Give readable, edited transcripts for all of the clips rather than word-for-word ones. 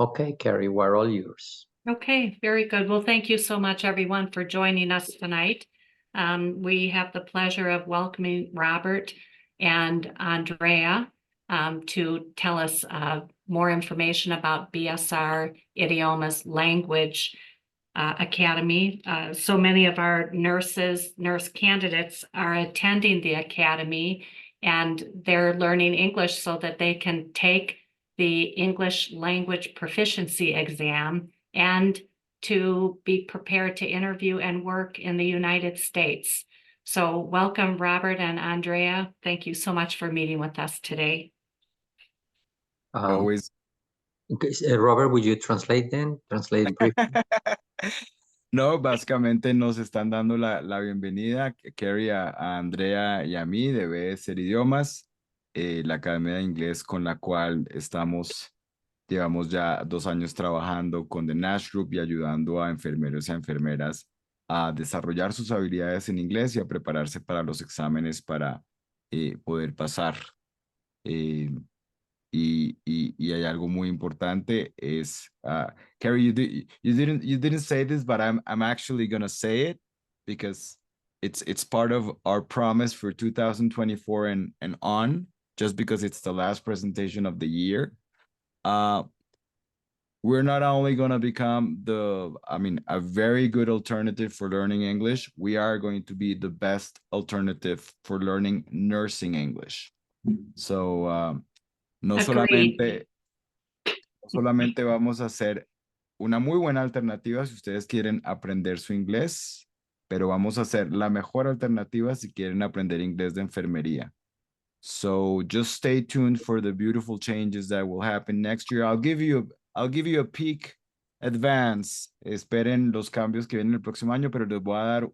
Okay, Carrie, we're all yours. Okay, very good. Well, thank you so much, everyone, for joining us tonight. We have the pleasure of welcoming Robert and Andrea to tell us more information about BSR Idiomas Language Academy. So many of our nurse candidates are attending the academy, and they're learning English so that they can take the English language proficiency exam and to be prepared to interview and work in the United States. So welcome, Robert and Andrea. Thank you so much for meeting with us today. Always. Okay, Robert, would you translate then? Translate briefly. No, básicamente nos están dando la bienvenida, Carrie, a Andrea y a mí de BSR Idiomas, la Academia de Inglés con la cual llevamos ya 2 años trabajando con The Nash Group y ayudando a enfermeros y a enfermeras a desarrollar sus habilidades en inglés y a prepararse para los exámenes para poder pasar. Y hay algo muy importante es, Carrie, you didn't say this, but I'm actually gonna say it because it's part of our promise for 2024 and on, just because it's the last presentation of the year. We're not only gonna become a very good alternative for learning English, we are going to be the best alternative for learning nursing English. So no solamente vamos a hacer una muy buena alternativa si ustedes quieren aprender su inglés, pero vamos a hacer la mejor alternativa si quieren aprender inglés de enfermería. So just stay tuned for the beautiful changes that will happen next year. I'll give you a peek advance. Esperen los cambios que vienen el próximo año, pero les voy a dar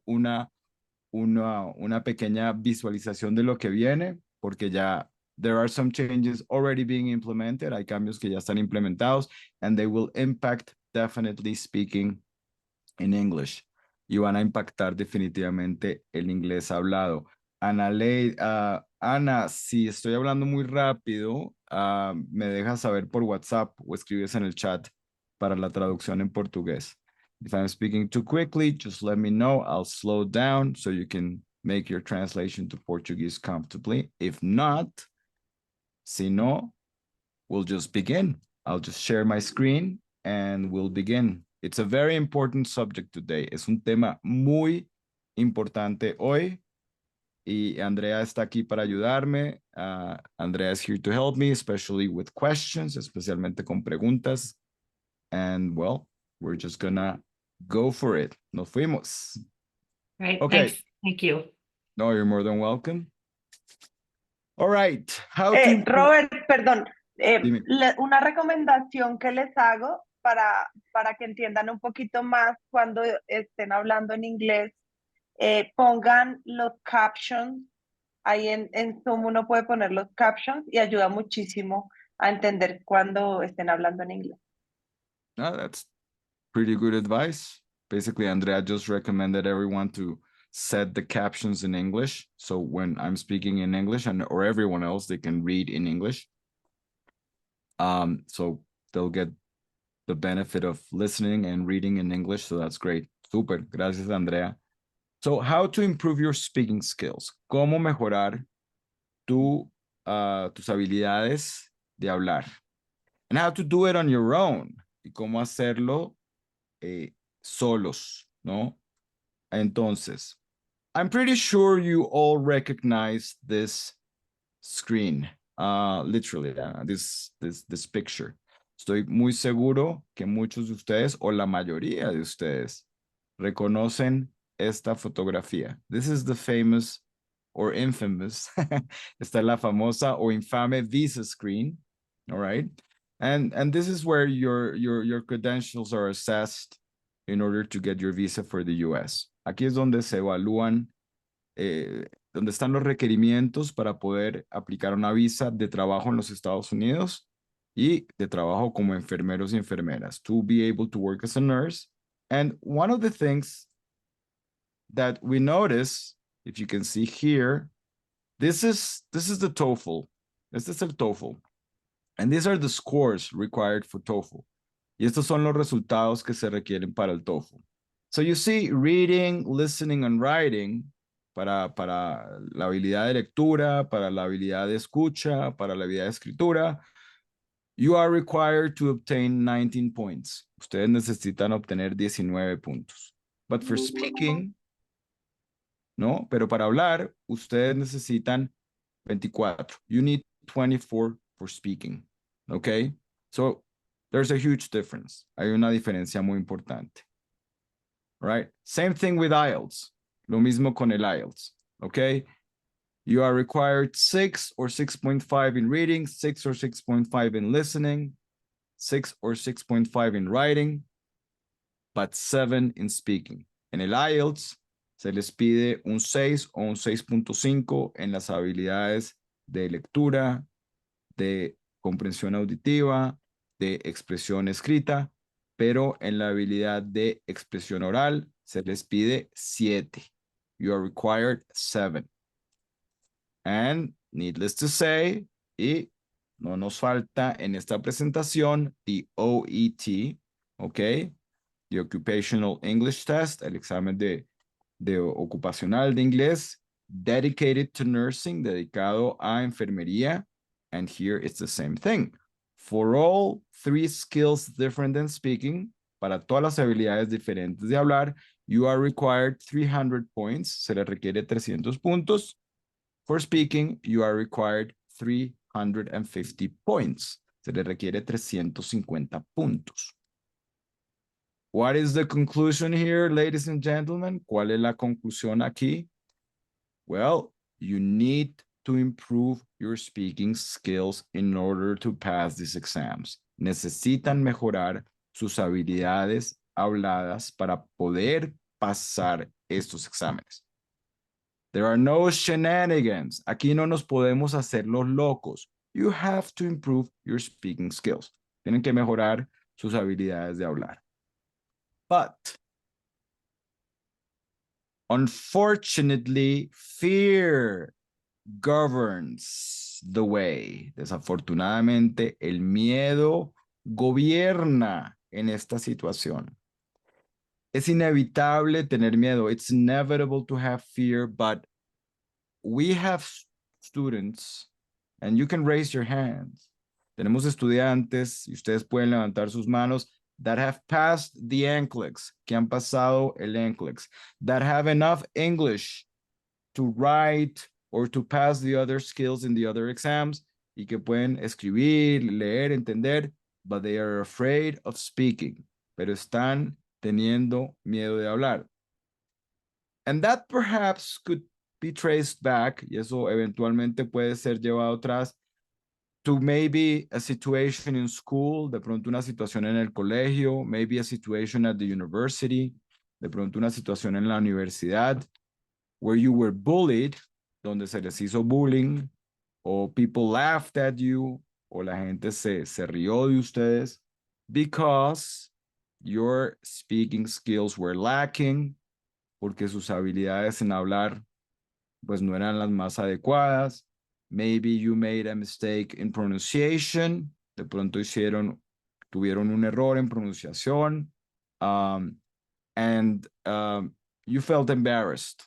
una pequeña visualización de lo que viene, porque ya there are some changes already being implemented. Hay cambios que ya están implementados, and they will impact definitely speaking in English. Y van a impactar definitivamente el inglés hablado. Ana, si estoy hablando muy rápido, me dejas saber por WhatsApp o escribes en el chat para la traducción en portugués. If I'm speaking too quickly, just let me know. I'll slow down so you can make your translation to Portuguese comfortably. If not, si no, we'll just begin. I'll just share my screen and we'll begin. It's a very important subject today. Es un tema muy importante hoy. Y Andrea está aquí para ayudarme. Andrea is here to help me, especially with questions, especialmente con preguntas. And well, we're just gonna go for it. Nos fuimos. Right. Okay. Thanks. Thank you. No, you're more than welcome. All right. Robert, perdón. Dime. Una recomendación que les hago para que entiendan un poquito más cuando estén hablando en inglés, pongan los captions. Ahí en Zoom uno puede poner los captions y ayuda muchísimo a entender cuando estén hablando en inglés. No, that's pretty good advice. Basically, Andrea just recommended everyone to set the captions in English. So when I'm speaking in English or everyone else, they can read in English. So they'll get the benefit of listening and reading in English. So that's great. Super. Gracias, Andrea. So how to improve your speaking skills. ¿Cómo mejorar tus habilidades de hablar? And how to do it on your own. Y cómo hacerlo solos, ¿no? Entonces, I'm pretty sure you all recognize this screen, literally, this picture. Estoy muy seguro que muchos de ustedes, o la mayoría de ustedes, reconocen esta fotografía. This is the famous or infamous, esta es la famosa o infame visa screen, all right? And this is where your credentials are assessed in order to get your visa for the US. Aquí es donde se evalúan, donde están los requerimientos para poder aplicar una visa de trabajo en los Estados Unidos y de trabajo como enfermeros y enfermeras, to be able to work as a nurse. And one of the things that we notice, if you can see here, this is the TOEFL. This is el TOEFL. And these are the scores required for TOEFL. Y estos son los resultados que se requieren para el TOEFL. So you see, reading, listening, and writing, para la habilidad de lectura, para la habilidad de escucha, para la habilidad de escritura, you are required to obtain 19 points. Ustedes necesitan obtener 19 puntos. But for speaking, no, pero para hablar, ustedes necesitan 24. You need 24 for speaking. Okay? So there's a huge difference. Hay una diferencia muy importante. Right? Same thing with IELTS. Lo mismo con el IELTS. Okay? You are required 6 or 6.5 in reading, 6 or 6.5 in listening, 6 or 6.5 in writing, but 7 in speaking. En el IELTS se les pide un 6 o un 6.5 en las habilidades de lectura, de comprensión auditiva, de expresión escrita, pero en la habilidad de expresión oral se les pide 7. You are required 7. And needless to say, y no nos falta en esta presentación, the OET, ¿ok? The Occupational English Test, el examen de ocupacional de inglés, dedicated to nursing, dedicado a enfermería. And here it's the same thing. For all 3 skills different than speaking, para todas las habilidades diferentes de hablar, you are required 300 points. Se le requiere 300 puntos. For speaking, you are required 350 points. Se le requiere 350 puntos. What is the conclusion here, ladies and gentlemen? ¿Cuál es la conclusión aquí? Well, you need to improve your speaking skills in order to pass these exams. Necesitan mejorar sus habilidades habladas para poder pasar estos exámenes. There are no shenanigans. Aquí no nos podemos hacer los locos. You have to improve your speaking skills. Tienen que mejorar sus habilidades de hablar. But unfortunately, fear governs the way. Desafortunadamente, el miedo gobierna en esta situación. Es inevitable tener miedo. It's inevitable to have fear, but we have students, and you can raise your hands. Tenemos estudiantes, y ustedes pueden levantar sus manos, that have passed the NCLEX, que han pasado el NCLEX, that have enough English to write or to pass the other skills in the other exams, y que pueden escribir, leer, entender, but they are afraid of speaking, pero están teniendo miedo de hablar. And that perhaps could be traced back, y eso eventualmente puede ser llevado atrás, to maybe a situation in school, de pronto una situación en el colegio, maybe a situation at the university, de pronto una situación en la universidad, where you were bullied, donde se les hizo bullying, o people laughed at you, o la gente se rió de ustedes, because your speaking skills were lacking, porque sus habilidades en hablar pues no eran las más adecuadas. Maybe you made a mistake in pronunciation. De pronto tuvieron un error en pronunciación. And you felt embarrassed.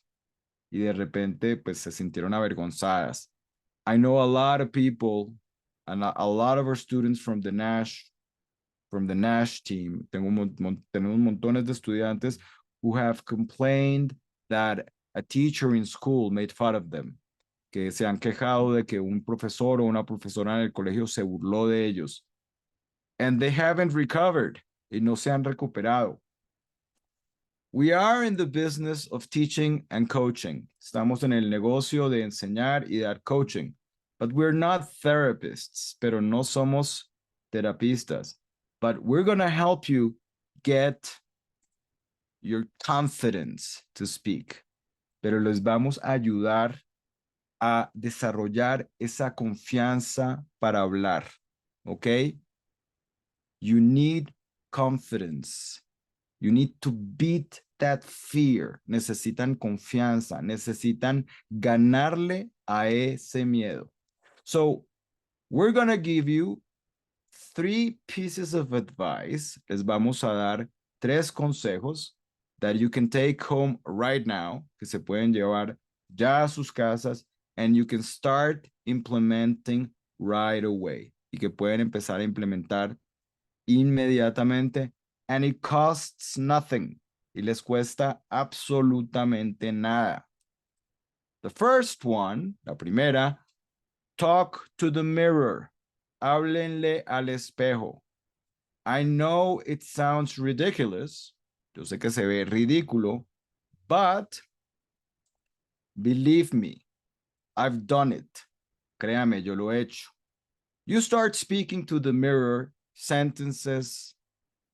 Y de repente, pues se sintieron avergonzadas. I know a lot of people, and a lot of our students from the NASH team, tenemos montones de estudiantes who have complained that a teacher in school made fun of them, que se han quejado de que un profesor o una profesora en el colegio se burló de ellos. And they haven't recovered, y no se han recuperado. We are in the business of teaching and coaching. Estamos en el negocio de enseñar y dar coaching. But we're not therapists, pero no somos terapistas. But we're going to help you get your confidence to speak. Pero les vamos a ayudar a desarrollar esa confianza para hablar, ¿ok? You need confidence. You need to beat that fear. Necesitan confianza, necesitan ganarle a ese miedo. So, we're going to give you 3 pieces of advice. Les vamos a dar 3 consejos that you can take home right now, que se pueden llevar ya a sus casas, and you can start implementing right away, y que pueden empezar a implementar inmediatamente, and it costs nothing, y les cuesta absolutamente nada. The first one, la primera, talk to the mirror. Háblenle al espejo. I know it sounds ridiculous. Yo sé que se ve ridículo, but believe me, I've done it. Créame, yo lo he hecho. You start speaking to the mirror, sentences,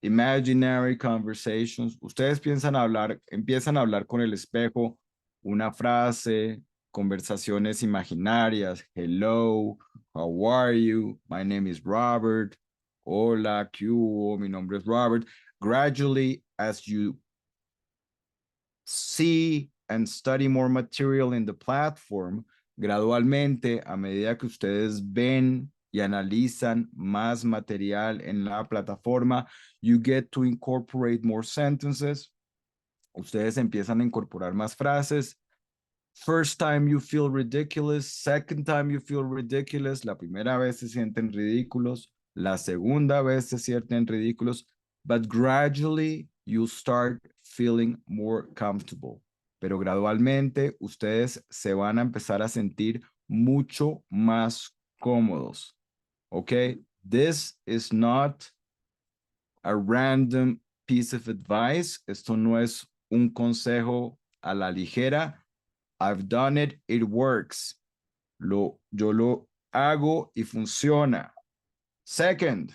imaginary conversations. Ustedes empiezan a hablar con el espejo, una frase, conversaciones imaginarias. Hello, how are you? My name is Robert. Hola, ¿qué hubo? Mi nombre es Robert. Gradually, as you see and study more material in the platform, gradualmente, a medida que ustedes ven y analizan más material en la plataforma, you get to incorporate more sentences. Ustedes empiezan a incorporar más frases. First time you feel ridiculous, second time you feel ridiculous, la primera vez se sienten ridículos, la segunda vez se sienten ridículos, but gradually you start feeling more comfortable. Pero gradualmente ustedes se van a empezar a sentir mucho más cómodos. Okay, this is not a random piece of advice. Esto no es un consejo a la ligera. I've done it, it works. Yo lo hago y funciona. Second,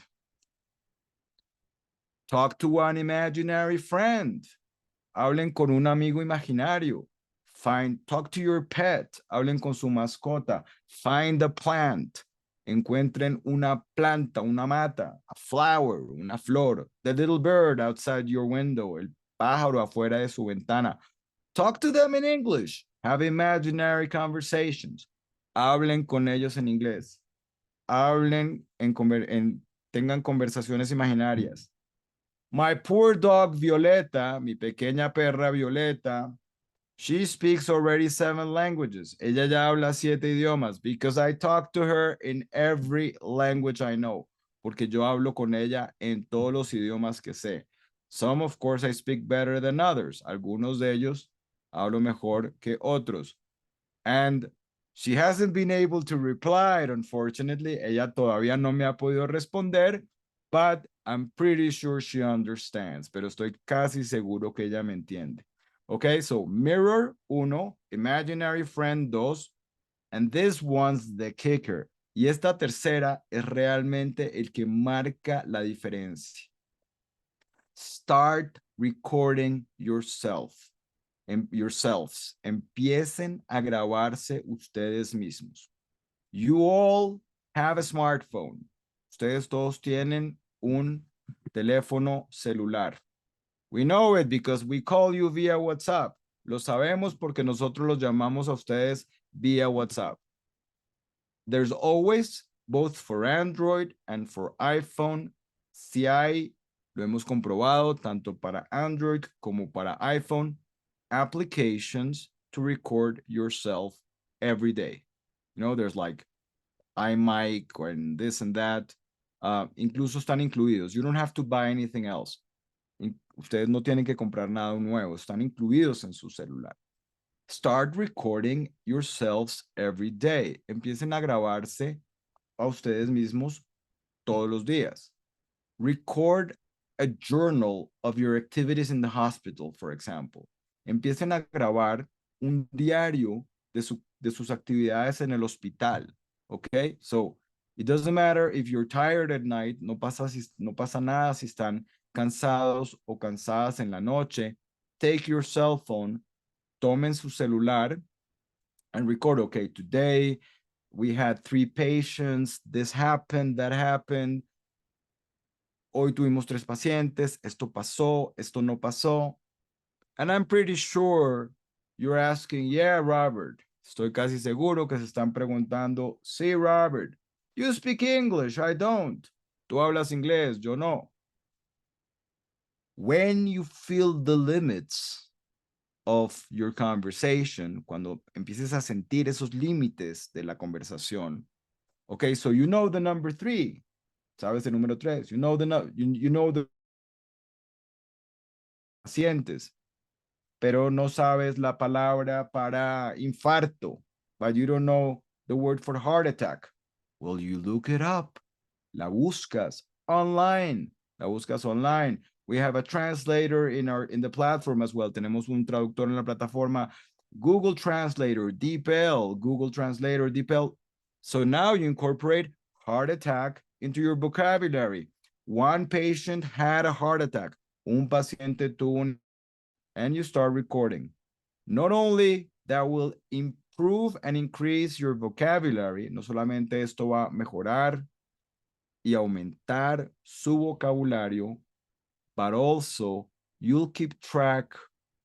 talk to an imaginary friend. Hablen con un amigo imaginario. Talk to your pet. Hablen con su mascota. Find a plant. Encuentren una planta, una mata, a flower, una flor. The little bird outside your window. El pájaro afuera de su ventana. Talk to them in English. Have imaginary conversations. Hablen con ellos en inglés. Hablen tengan conversaciones imaginarias. My poor dog Violeta, mi pequeña perra Violeta, she speaks already 7 languages. Ella ya habla 7 idiomas because I talk to her in every language I know. Porque yo hablo con ella en todos los idiomas que sé. Some, of course, I speak better than others. Algunos de ellos hablo mejor que otros. And she hasn't been able to reply, unfortunately. Ella todavía no me ha podido responder, but I'm pretty sure she understands. Pero estoy casi seguro que ella me entiende. Okay, so mirror, 1, imaginary friend, 2, and this one's the kicker. Y esta tercera es realmente el que marca la diferencia. Start recording yourselves. Empiecen a grabarse ustedes mismos. You all have a smartphone. Ustedes todos tienen un teléfono celular. We know it because we call you via WhatsApp. Lo sabemos porque nosotros los llamamos a ustedes vía WhatsApp. There's always, both for Android and for iPhone, si hay, lo hemos comprobado, tanto para Android como para iPhone, applications to record yourself every day. You know, there's like iMic and this and that. Incluso están incluidos. You don't have to buy anything else. Ustedes no tienen que comprar nada nuevo. Están incluidos en su celular. Start recording yourselves every day. Empiecen a grabarse a ustedes mismos todos los días. Record a journal of your activities in the hospital, for example. Empiecen a grabar un diario de sus actividades en el hospital. Okay? So, it doesn't matter if you're tired at night. No pasa nada si están cansados o cansadas en la noche. Take your cell phone, tomen su celular and record, okay, today we had 3 patients, this happened, that happened. Hoy tuvimos 3 pacientes, esto pasó, esto no pasó. And I'm pretty sure you're asking, yeah, Robert. Estoy casi seguro que se están preguntando, sí, Robert, you speak English, I don't. Tú hablas inglés, yo no. When you feel the limits of your conversation, cuando empieces a sentir esos límites de la conversación. Okay, so you know the number 3. Sabes el número 3. You know the pacientes, pero no sabes la palabra para infarto, but you don't know the word for heart attack. Well, you look it up. La buscas online. La buscas online. We have a translator in the platform as well. Tenemos un traductor en la plataforma. Google Translator, DeepL, Google Translator, DeepL. So now you incorporate heart attack into your vocabulary. One patient had a heart attack. Un paciente tuvo and you start recording. Not only that will improve and increase your vocabulary, no solamente esto va a mejorar y aumentar su vocabulario, but also you'll keep track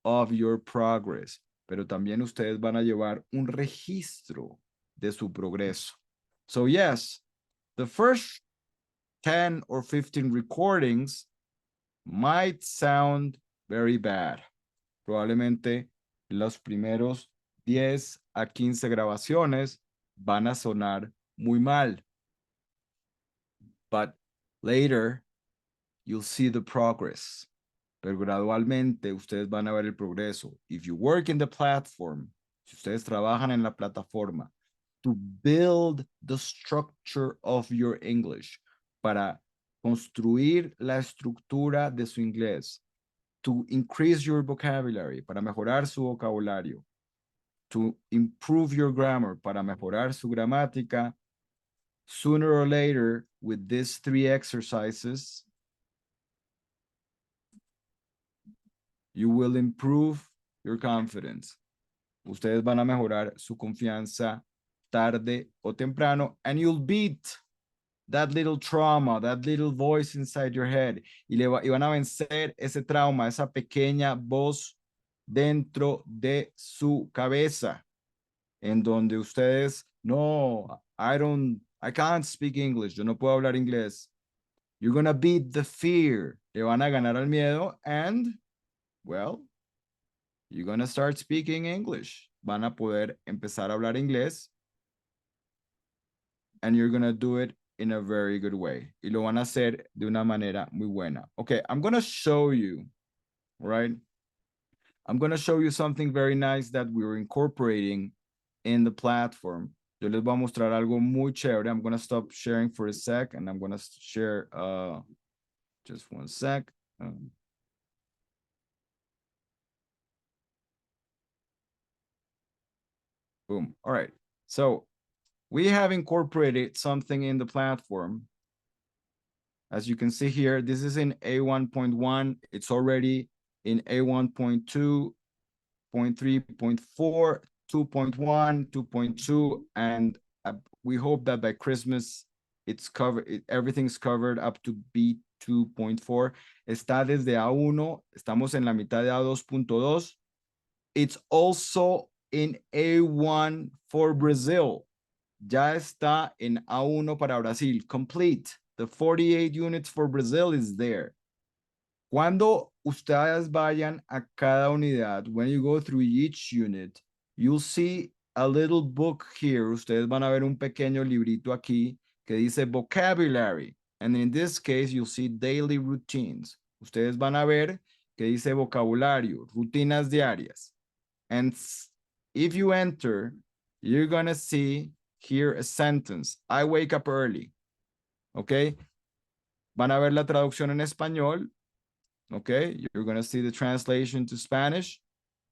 of your progress. Pero también ustedes van a llevar un registro de su progreso. So yes, the first 10 or 15 recordings might sound very bad. Probablemente los primeros 10 a 15 grabaciones van a sonar muy mal. But later, you'll see the progress. Pero gradualmente ustedes van a ver el progreso. If you work in the platform, si ustedes trabajan en la plataforma, to build the structure of your English, para construir la estructura de su inglés, to increase your vocabulary, para mejorar su vocabulario, to improve your grammar, para mejorar su gramática, sooner or later, with these 3 exercises, you will improve your confidence. Ustedes van a mejorar su confianza tarde o temprano, and you'll beat that little trauma, that little voice inside your head, y van a vencer ese trauma, esa pequeña voz dentro de su cabeza, en donde ustedes, no, I can't speak English, yo no puedo hablar inglés. You're gonna beat the fear, le van a ganar al miedo, and, well, you're gonna start speaking English. Van a poder empezar a hablar inglés, and you're gonna do it in a very good way. Y lo van a hacer de una manera muy buena. Okay, I'm gonna show you, right? I'm gonna show you something very nice that we're incorporating in the platform. Yo les voy a mostrar algo muy chévere. I'm gonna stop sharing for a sec, and I'm gonna share, just one sec. Boom, all right. So we have incorporated something in the platform. As you can see here, this is in A1.1. It's already in A1.2, 0.3, 0.4, 2.1, 2.2, and we hope that by Christmas it's covered, everything's covered up to B2.4. Está desde A1, estamos en la mitad de A2.2. It's also in A1 for Brazil. Ya está en A1 para Brasil, complete. The 48 units for Brazil is there. Cuando ustedes vayan a cada unidad, when you go through each unit, you'll see a little book here. Ustedes van a ver un pequeño librito aquí que dice vocabulary. And in this case, you'll see daily routines. Ustedes van a ver que dice vocabulario, rutinas diarias. And if you enter, you're going to see here a sentence. I wake up early. Okay. Van a ver la traducción en español. Okay. You're going to see the translation to Spanish.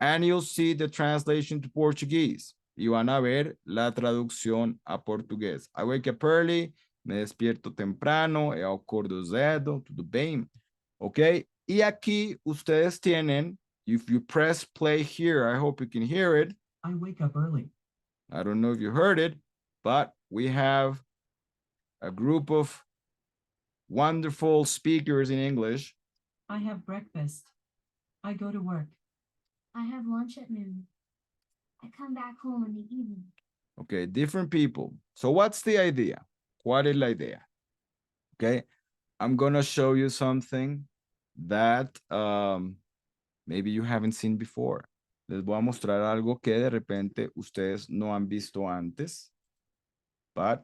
And you'll see the translation to Portuguese. Y van a ver la traducción a português. I wake up early. Me despierto temprano. Eu acordo cedo. Tudo bem? Ok. Y aquí ustedes tienen, if you press play here, I hope you can hear it. I wake up early. I don't know if you heard it, but we have a group of wonderful speakers in English. I have breakfast. I go to work. I have lunch at noon. I come back home in the evening. Okay, different people. So what's the idea? ¿Cuál es la idea? Okay, I'm gonna show you something that maybe you haven't seen before. Les voy a mostrar algo que de repente ustedes no han visto antes. But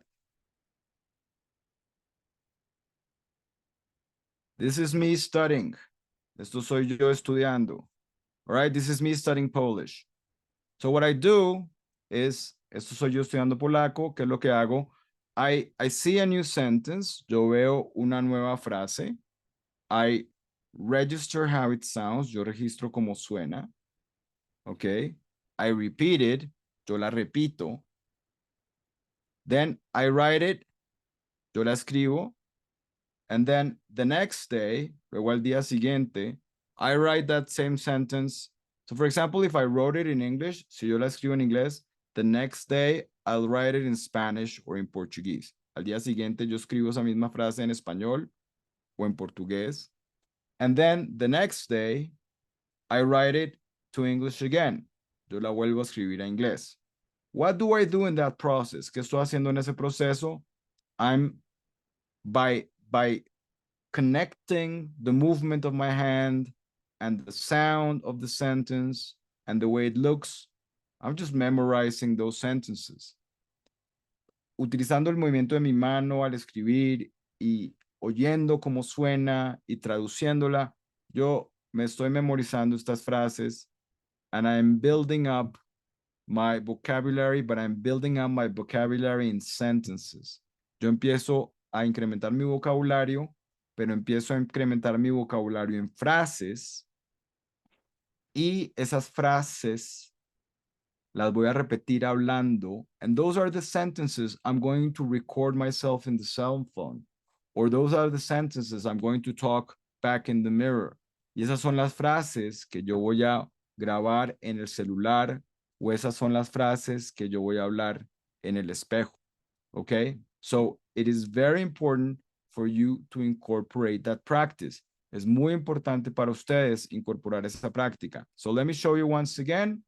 this is me studying. Esto soy yo estudiando. All right, this is me studying Polish. So what I do is, esto soy yo estudiando polaco, ¿qué es lo que hago? I see a new sentence, yo veo una nueva frase. I register how it sounds, yo registro cómo suena. Okay, I repeat it, yo la repito. Then I write it, yo la escribo. And then the next day, luego al día siguiente, I write that same sentence. So for example, if I wrote it in English, si yo la escribo en inglés, the next day I'll write it in Spanish or in Portuguese. Al día siguiente yo escribo esa misma frase en español o en portugués. And then the next day I write it to English again. Yo la vuelvo a escribir a inglés. What do I do in that process? ¿Qué estoy haciendo en ese proceso? I'm by connecting the movement of my hand and the sound of the sentence and the way it looks, I'm just memorizing those sentences. Utilizando el movimiento de mi mano al escribir y oyendo cómo suena y traduciéndola, yo me estoy memorizando estas frases and I'm building up my vocabulary, but I'm building up my vocabulary in sentences. Yo empiezo a incrementar mi vocabulario, pero empiezo a incrementar mi vocabulario en frases y esas frases las voy a repetir hablando, and those are the sentences I'm going to record myself in the cell phone, or those are the sentences I'm going to talk back in the mirror. Y esas son las frases que yo voy a grabar en el celular, o esas son las frases que yo voy a hablar en el espejo. Okay? So it is very important for you to incorporate that practice. Es muy importante para ustedes incorporar esa práctica. So let me show you once again.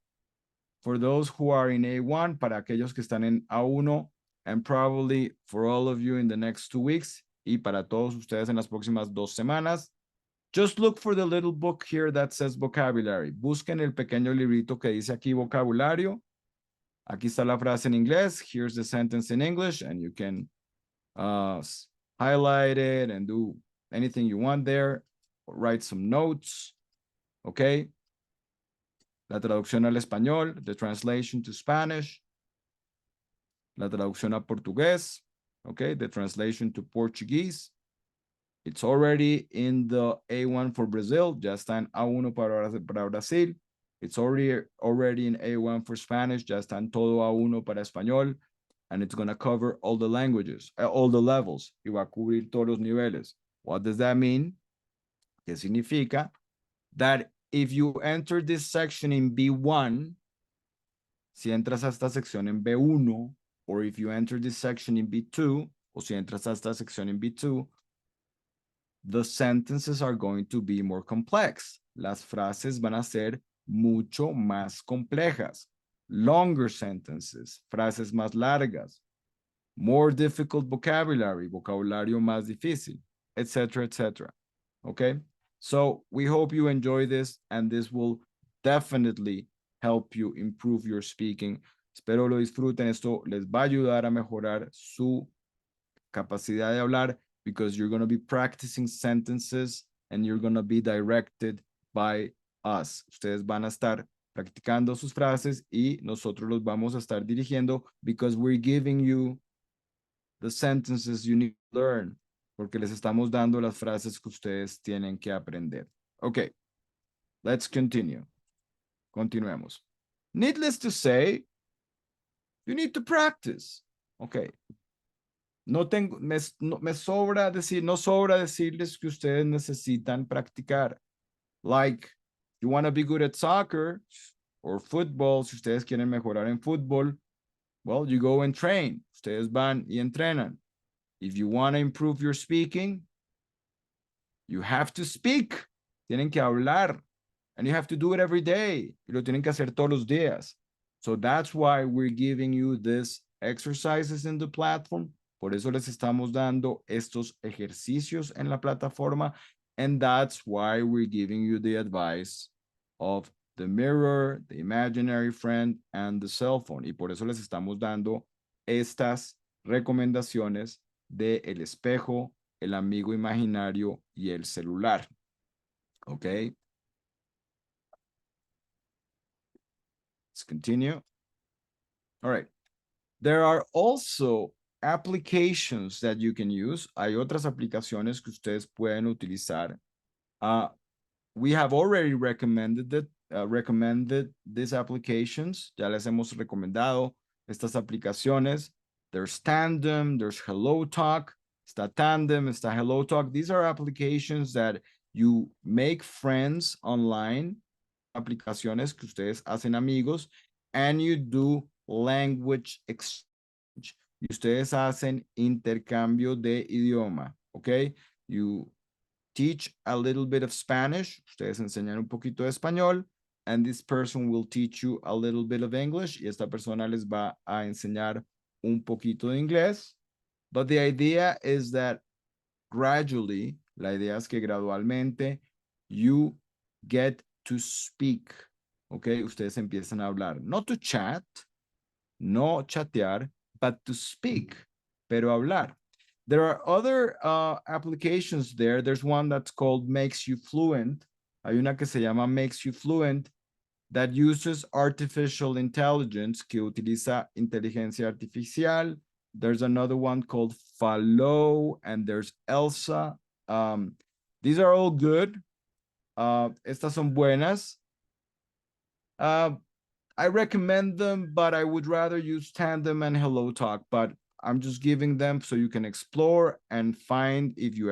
For those who are in A1, para aquellos que están en A1, and probably for all of you in the next 2 weeks, y para todos ustedes en las próximas 2 semanas, just look for the little book here that says vocabulary. Busquen el pequeño librito que dice aquí vocabulario. Aquí está la frase en inglés. Here's the sentence in English, and you can highlight it and do anything you want there. Or write some notes. Okay. La traducción al español, the translation to Spanish. La traducción a portugués, okay, the translation to Portuguese. It's already in the A1 for Brazil, ya está en A1 para Brasil. It's already in A1 for Spanish, ya está en todo A1 para español. And it's going to cover all the languages, all the levels, y va a cubrir todos los niveles. What does that mean? ¿Qué significa? That if you enter this section in B1, si entras a esta sección en B1, or if you enter this section in B2, o si entras a esta sección en B2, the sentences are going to be more complex. Las frases van a ser mucho más complejas. Longer sentences, frases más largas. More difficult vocabulary, vocabulario más difícil, etc., etc. Okay? So we hope you enjoy this, and this will definitely help you improve your speaking. Espero lo disfruten. Esto les va a ayudar a mejorar su capacidad de hablar, because you're going to be practicing sentences and you're going to be directed by us. Ustedes van a estar practicando sus frases y nosotros los vamos a estar dirigiendo, because we're giving you the sentences you need to learn. Porque les estamos dando las frases que ustedes tienen que aprender. Okay, let's continue. Continuemos. Needless to say, you need to practice. Okay. No sobra decirles que ustedes necesitan practicar. Like, you want to be good at soccer or football, si ustedes quieren mejorar en fútbol, well, you go and train. Ustedes van y entrenan. If you want to improve your speaking, you have to speak. Tienen que hablar. And you have to do it every day. Y lo tienen que hacer todos los días. So that's why we're giving you these exercises in the platform, Por eso les estamos dando estos ejercicios en la plataforma. And that's why we're giving you the advice of the mirror, the imaginary friend, and the cell phone. Y por eso les estamos dando estas recomendaciones de el espejo, el amigo imaginario y el celular. Okay. Let's continue. All right. There are also applications that you can use. Hay otras aplicaciones que ustedes pueden utilizar. We have already recommended these applications. Ya les hemos recomendado estas aplicaciones. There's Tandem, there's Hello Talk. Está Tandem, está Hello Talk. These are applications that you make friends online. Aplicaciones que ustedes hacen amigos and you do language exchange. Y ustedes hacen intercambio de idioma, ¿ok? You teach a little bit of Spanish. Ustedes enseñan un poquito de español and this person will teach you a little bit of English y esta persona les va a enseñar un poquito de inglés. But the idea is that gradually, la idea es que gradualmente you get to speak, ¿ok? Ustedes empiezan a hablar, no to chat, no chatear, but to speak, pero hablar. There are other applications there. There's one that's called Makes You Fluent. Hay una que se llama Makes You Fluent that uses artificial intelligence, que utiliza inteligencia artificial. There's another one called Follow, and there's Elsa. These are all good. Estas son buenas. I recommend them, but I would rather use Tandem and Hello Talk, but I'm just giving them so you can explore and find if you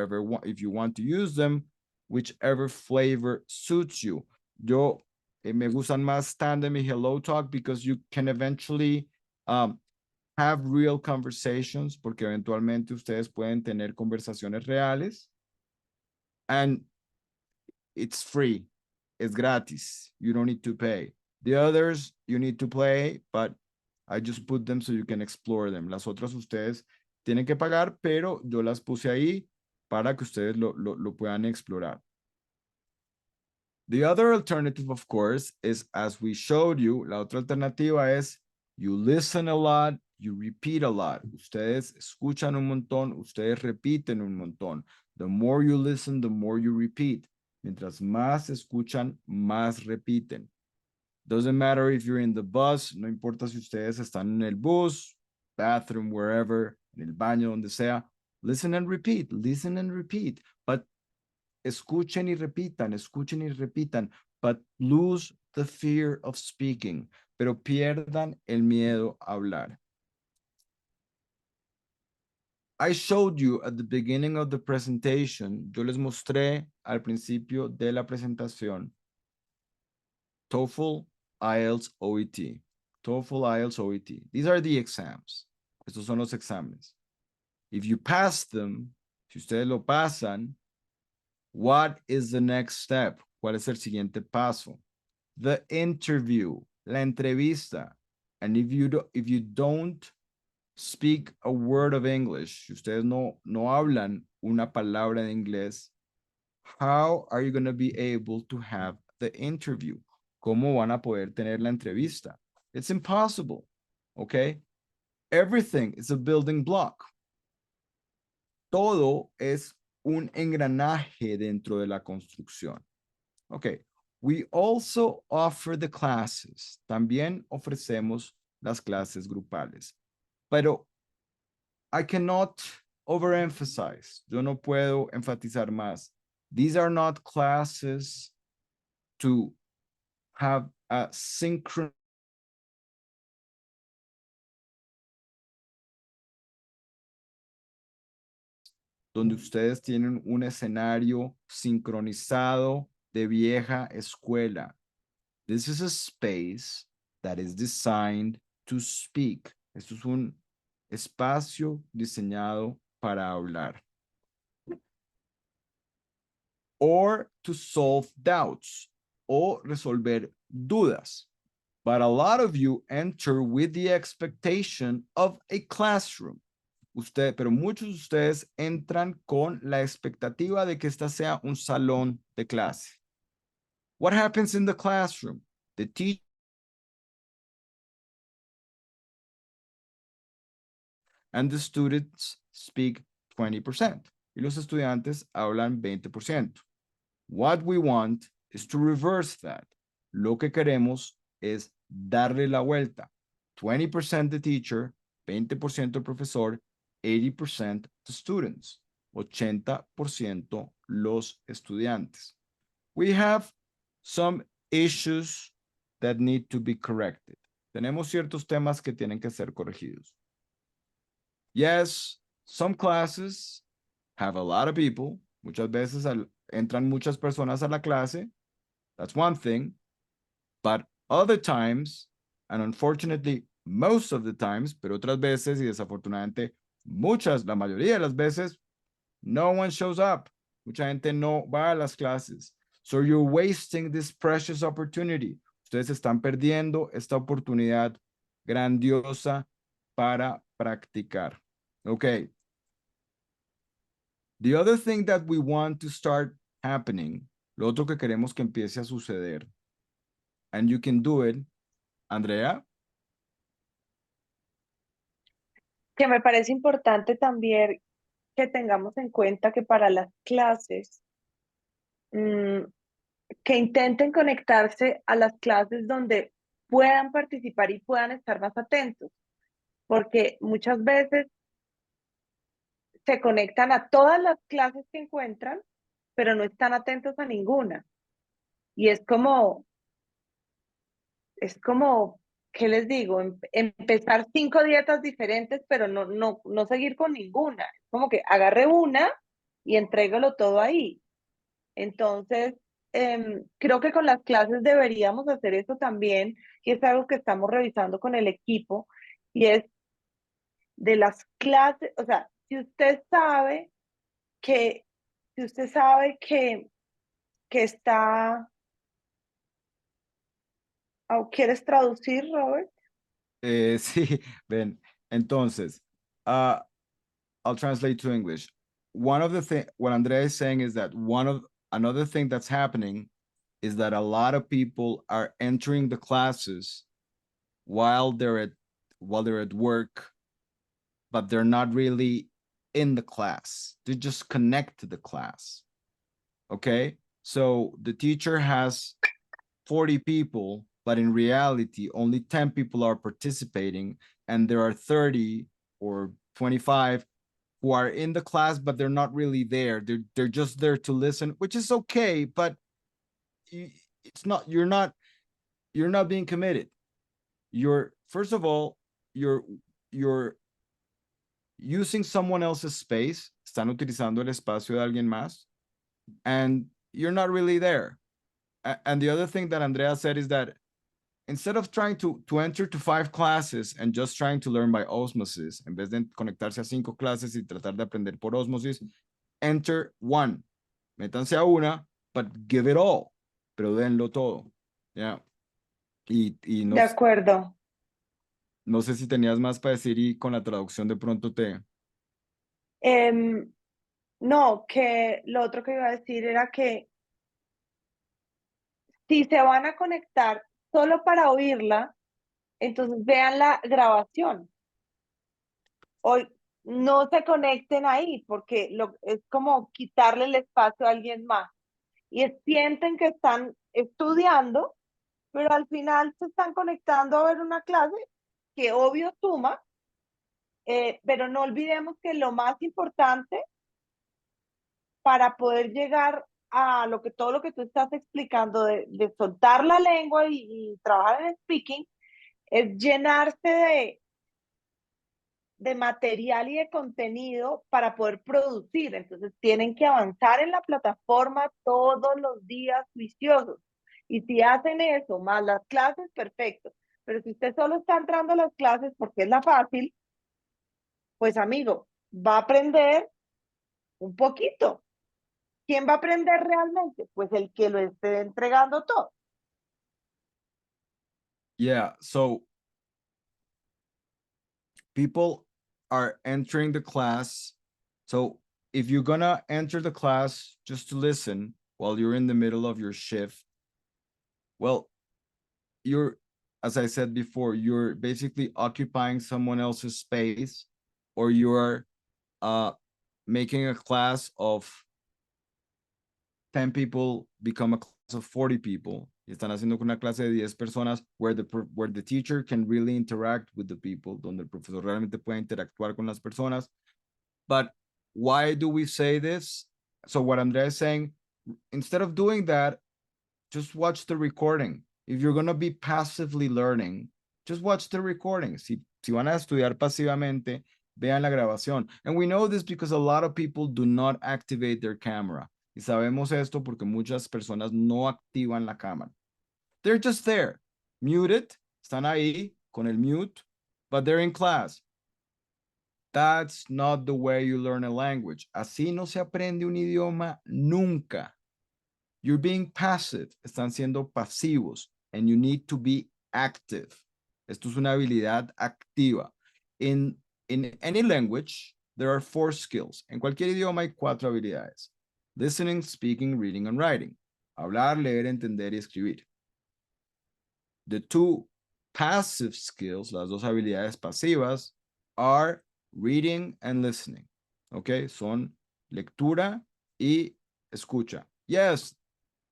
want to use them, whichever flavor suits you. Yo me gustan más Tandem y Hello Talk because you can eventually have real conversations, porque eventualmente ustedes pueden tener conversaciones reales. And it's free. It's gratis. You don't need to pay. The others, you need to pay, but I just put them so you can explore them. Las otras ustedes tienen que pagar, pero yo las puse ahí para que ustedes lo puedan explorar. The other alternative, of course, is as we showed you, la otra alternativa es you listen a lot, you repeat a lot. Ustedes escuchan un montón, ustedes repiten un montón. The more you listen, the more you repeat. Mientras más escuchan, más repiten. Doesn't matter if you're in the bus, no importa si ustedes están en el bus, bathroom, wherever, en el baño, donde sea. Listen and repeat, but escuchen y repitan, but lose the fear of speaking, pero pierdan el miedo a hablar. I showed you at the beginning of the presentation, yo les mostré al principio de la presentación, TOEFL, IELTS, OET. TOEFL, IELTS, OET. These are the exams. Estos son los exámenes. If you pass them, si ustedes lo pasan, what is the next step? ¿Cuál es el siguiente paso? The interview, la entrevista. And if you don't speak a word of English, si ustedes no hablan una palabra de inglés, how are you going to be able to have the interview? ¿Cómo van a poder tener la entrevista? It's impossible, okay? Everything is a building block. Todo es un engranaje dentro de la construcción. Okay, we also offer the classes. También ofrecemos las clases grupales. Pero I cannot overemphasize. Yo no puedo enfatizar más. These are not classes to have a synchronous donde ustedes tienen un escenario sincronizado de vieja escuela. This is a space that is designed to speak. Esto es un espacio diseñado para hablar. Or to solve doubts. O resolver dudas. But a lot of you enter with the expectation of a classroom. pero muchos de ustedes entran con la expectativa de que esta sea un salón de clase. What happens in the classroom? The teacher and the students speak 20%. Y los estudiantes hablan 20%. What we want is to reverse that. Lo que queremos es darle la vuelta. 20% the teacher, 20% el profesor, 80% the students, 80% los estudiantes. We have some issues that need to be corrected. Tenemos ciertos temas que tienen que ser corregidos. Yes, some classes have a lot of people. Muchas veces entran muchas personas a la clase. That's one thing. But other times, and unfortunately, most of the times, pero otras veces y desafortunadamente la mayoría de las veces, no one shows up. Mucha gente no va a las clases. So you're wasting this precious opportunity. Ustedes están perdiendo esta oportunidad grandiosa para practicar. Okay. The other thing that we want to start happening, lo otro que queremos que empiece a suceder, and you can do it, Andrea. Que me parece importante también que tengamos en cuenta que para las clases, que intenten conectarse a las clases donde puedan participar y puedan estar más atentos, porque muchas veces se conectan a todas las clases que encuentran, pero no están atentos a ninguna. Y es como, ¿qué les digo? Empezar 5 dietas diferentes, pero no seguir con ninguna. Es como que agarre una y entrégalo todo ahí. Entonces, creo que con las clases deberíamos hacer eso también, y es algo que estamos revisando con el equipo, y es de las clases, o sea, si usted sabe que está, ¿quieres traducir, Robert? Sí, ven. Entonces, I'll translate to English. One of the thing, what Andrea is saying is that another thing that's happening is that a lot of people are entering the classes while they're at work, but they're not really in the class. They just connect to the class. Okay, so the teacher has 40 people, but in reality, only 10 people are participating, and there are 30 or 25 who are in the class, but they're not really there. They're just there to listen, which is okay, but it's not, you're not being committed. First of all, you're using someone else's space, están utilizando el espacio de alguien más, and you're not really there. And the other thing that Andrea said is that instead of trying to enter to 5 classes and just trying to learn by osmosis, en vez de conectarse a 5 clases y tratar de aprender por osmosis, enter 1. Métanse a una, but give it all. Pero denlo todo. Yeah. Y no, De acuerdo. No sé si tenías más para decir y con la traducción de pronto te... No, que lo otro que iba a decir era que si se van a conectar solo para oírla, entonces vean la grabación. Hoy no se conecten ahí porque es como quitarle el espacio a alguien más. Y sienten que están estudiando, pero al final se están conectando a ver una clase que obvio suma, pero no olvidemos que lo más importante para poder llegar a todo lo que tú estás explicando de soltar la lengua y trabajar en speaking, es llenarse de material y de contenido para poder producir. Entonces tienen que avanzar en la plataforma todos los días juiciosos. Y si hacen eso, más las clases, perfecto. Pero si usted solo está entrando a las clases porque es la fácil, pues amigo, va a aprender un poquito. ¿Quién va a aprender realmente? Pues el que lo esté entregando todo. Yeah, so people are entering the class. So if you're gonna enter the class just to listen while you're in the middle of your shift, well, you're, as I said before, you're basically occupying someone else's space, or you're making a class of 10 people become a class of 40 people. Y están haciendo que una clase de 10 personas where the teacher can really interact with the people, donde el profesor realmente puede interactuar con las personas. But why do we say this? So what Andrea is saying, instead of doing that, just watch the recording. If you're going to be passively learning, just watch the recording. Si van a estudiar pasivamente, vean la grabación. And we know this because a lot of people do not activate their camera. Y sabemos esto porque muchas personas no activan la cámara. They're just there, muted, están ahí con el mute, but they're in class. That's not the way you learn a language. Así no se aprende un idioma nunca. You're being passive, están siendo pasivos, and you need to be active. Esto es una habilidad activa. In any language, there are 4 skills. En cualquier idioma hay 4 habilidades. Listening, speaking, reading, and writing. Hablar, leer, entender y escribir. The 2 passive skills, las 2 habilidades pasivas, are reading and listening. Okay, son lectura y escucha. Yes,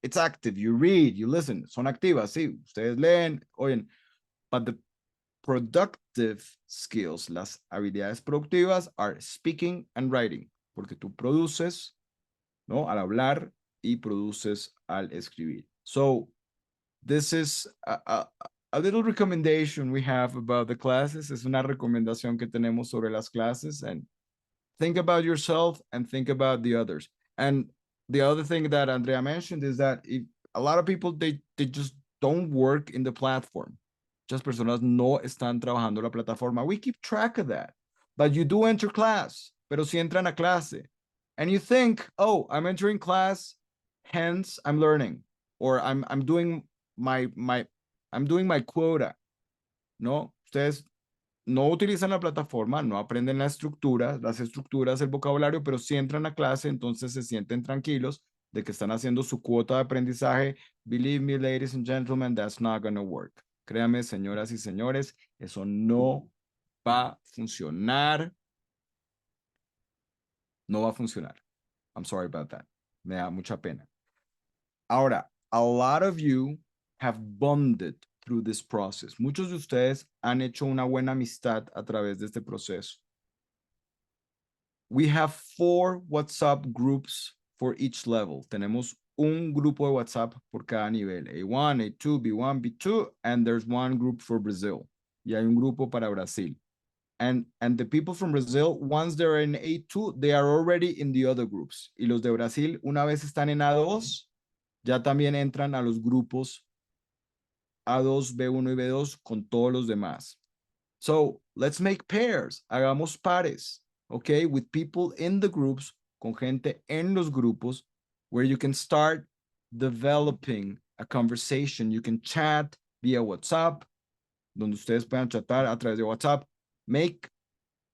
it's active. You read, you listen. Son activas, sí. Ustedes leen, oyen. But the productive skills, las habilidades productivas, are speaking and writing. Porque tú produces, ¿no? Al hablar y produces al escribir. So, this is a little recommendation we have about the classes. Es una recomendación que tenemos sobre las clases. And think about yourself and think about the others. And the other thing that Andrea mentioned is that if a lot of people, they just don't work in the platform. Muchas personas no están trabajando la plataforma. We keep track of that. But you do enter class, pero si entran a clase. And you think, oh, I'm entering class, hence I'm learning. Or I'm doing my quota. No, ustedes no utilizan la plataforma, no aprenden las estructuras, el vocabulario, pero si entran a clase, entonces se sienten tranquilos de que están haciendo su cuota de aprendizaje. Believe me, ladies and gentlemen, that's not going to work. Créanme, señoras y señores, eso no va a funcionar. No va a funcionar. I'm sorry about that. Me da mucha pena. Ahora, a lot of you have bonded through this process. Muchos de ustedes han hecho una buena amistad a través de este proceso. We have 4 WhatsApp groups for each level. Tenemos un grupo de WhatsApp por cada nivel. A1, A2, B1, B2, and there's one group for Brazil. Y hay un grupo para Brasil. And the people from Brazil, once they're in A2, they are already in the other groups. Y los de Brasil, una vez están en A2, ya también entran a los grupos A2, B1 y B2 con todos los demás. So, let's make pairs. Hagamos pares, okay? With people in the groups, con gente en los grupos, where you can start developing a conversation. You can chat via WhatsApp, donde ustedes puedan chatar a través de WhatsApp. Make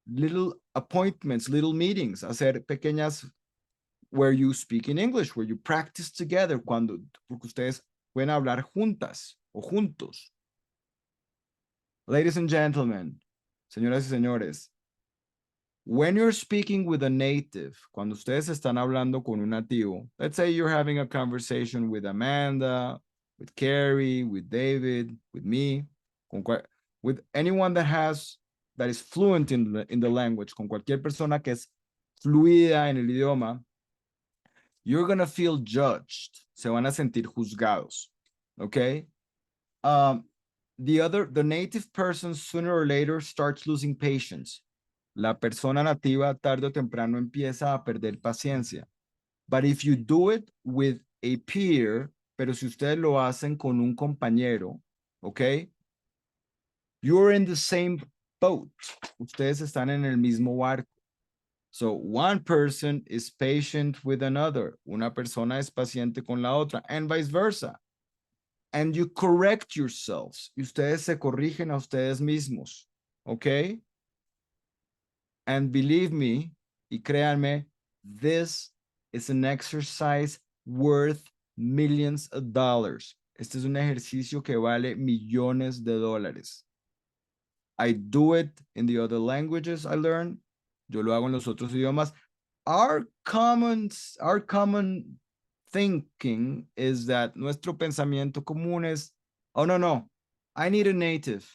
little appointments, little meetings, hacer pequeñas where you speak in English, where you practice together, porque ustedes pueden hablar juntas o juntos. Ladies and gentlemen, señoras y señores, when you're speaking with a native, cuando ustedes están hablando con un nativo, let's say you're having a conversation with Amanda, with Carrie, with David, with me, with anyone that is fluent in the language, con cualquier persona que es fluida en el idioma, you're going to feel judged. Se van a sentir juzgados. Okay? The native person sooner or later starts losing patience. La persona nativa tarde o temprano empieza a perder paciencia. But if you do it with a peer, pero si ustedes lo hacen con un compañero, okay? You're in the same boat. Ustedes están en el mismo barco. So one person is patient with another. Una persona es paciente con la otra, and vice versa. And you correct yourselves. Y ustedes se corrigen a ustedes mismos. Okay? And believe me, y créanme, this is an exercise worth millions of dollars. Este es un ejercicio que vale millones de dólares. I do it in the other languages I learn. Yo lo hago en los otros idiomas. Our common thinking is that nuestro pensamiento común es, oh, no, I need a native.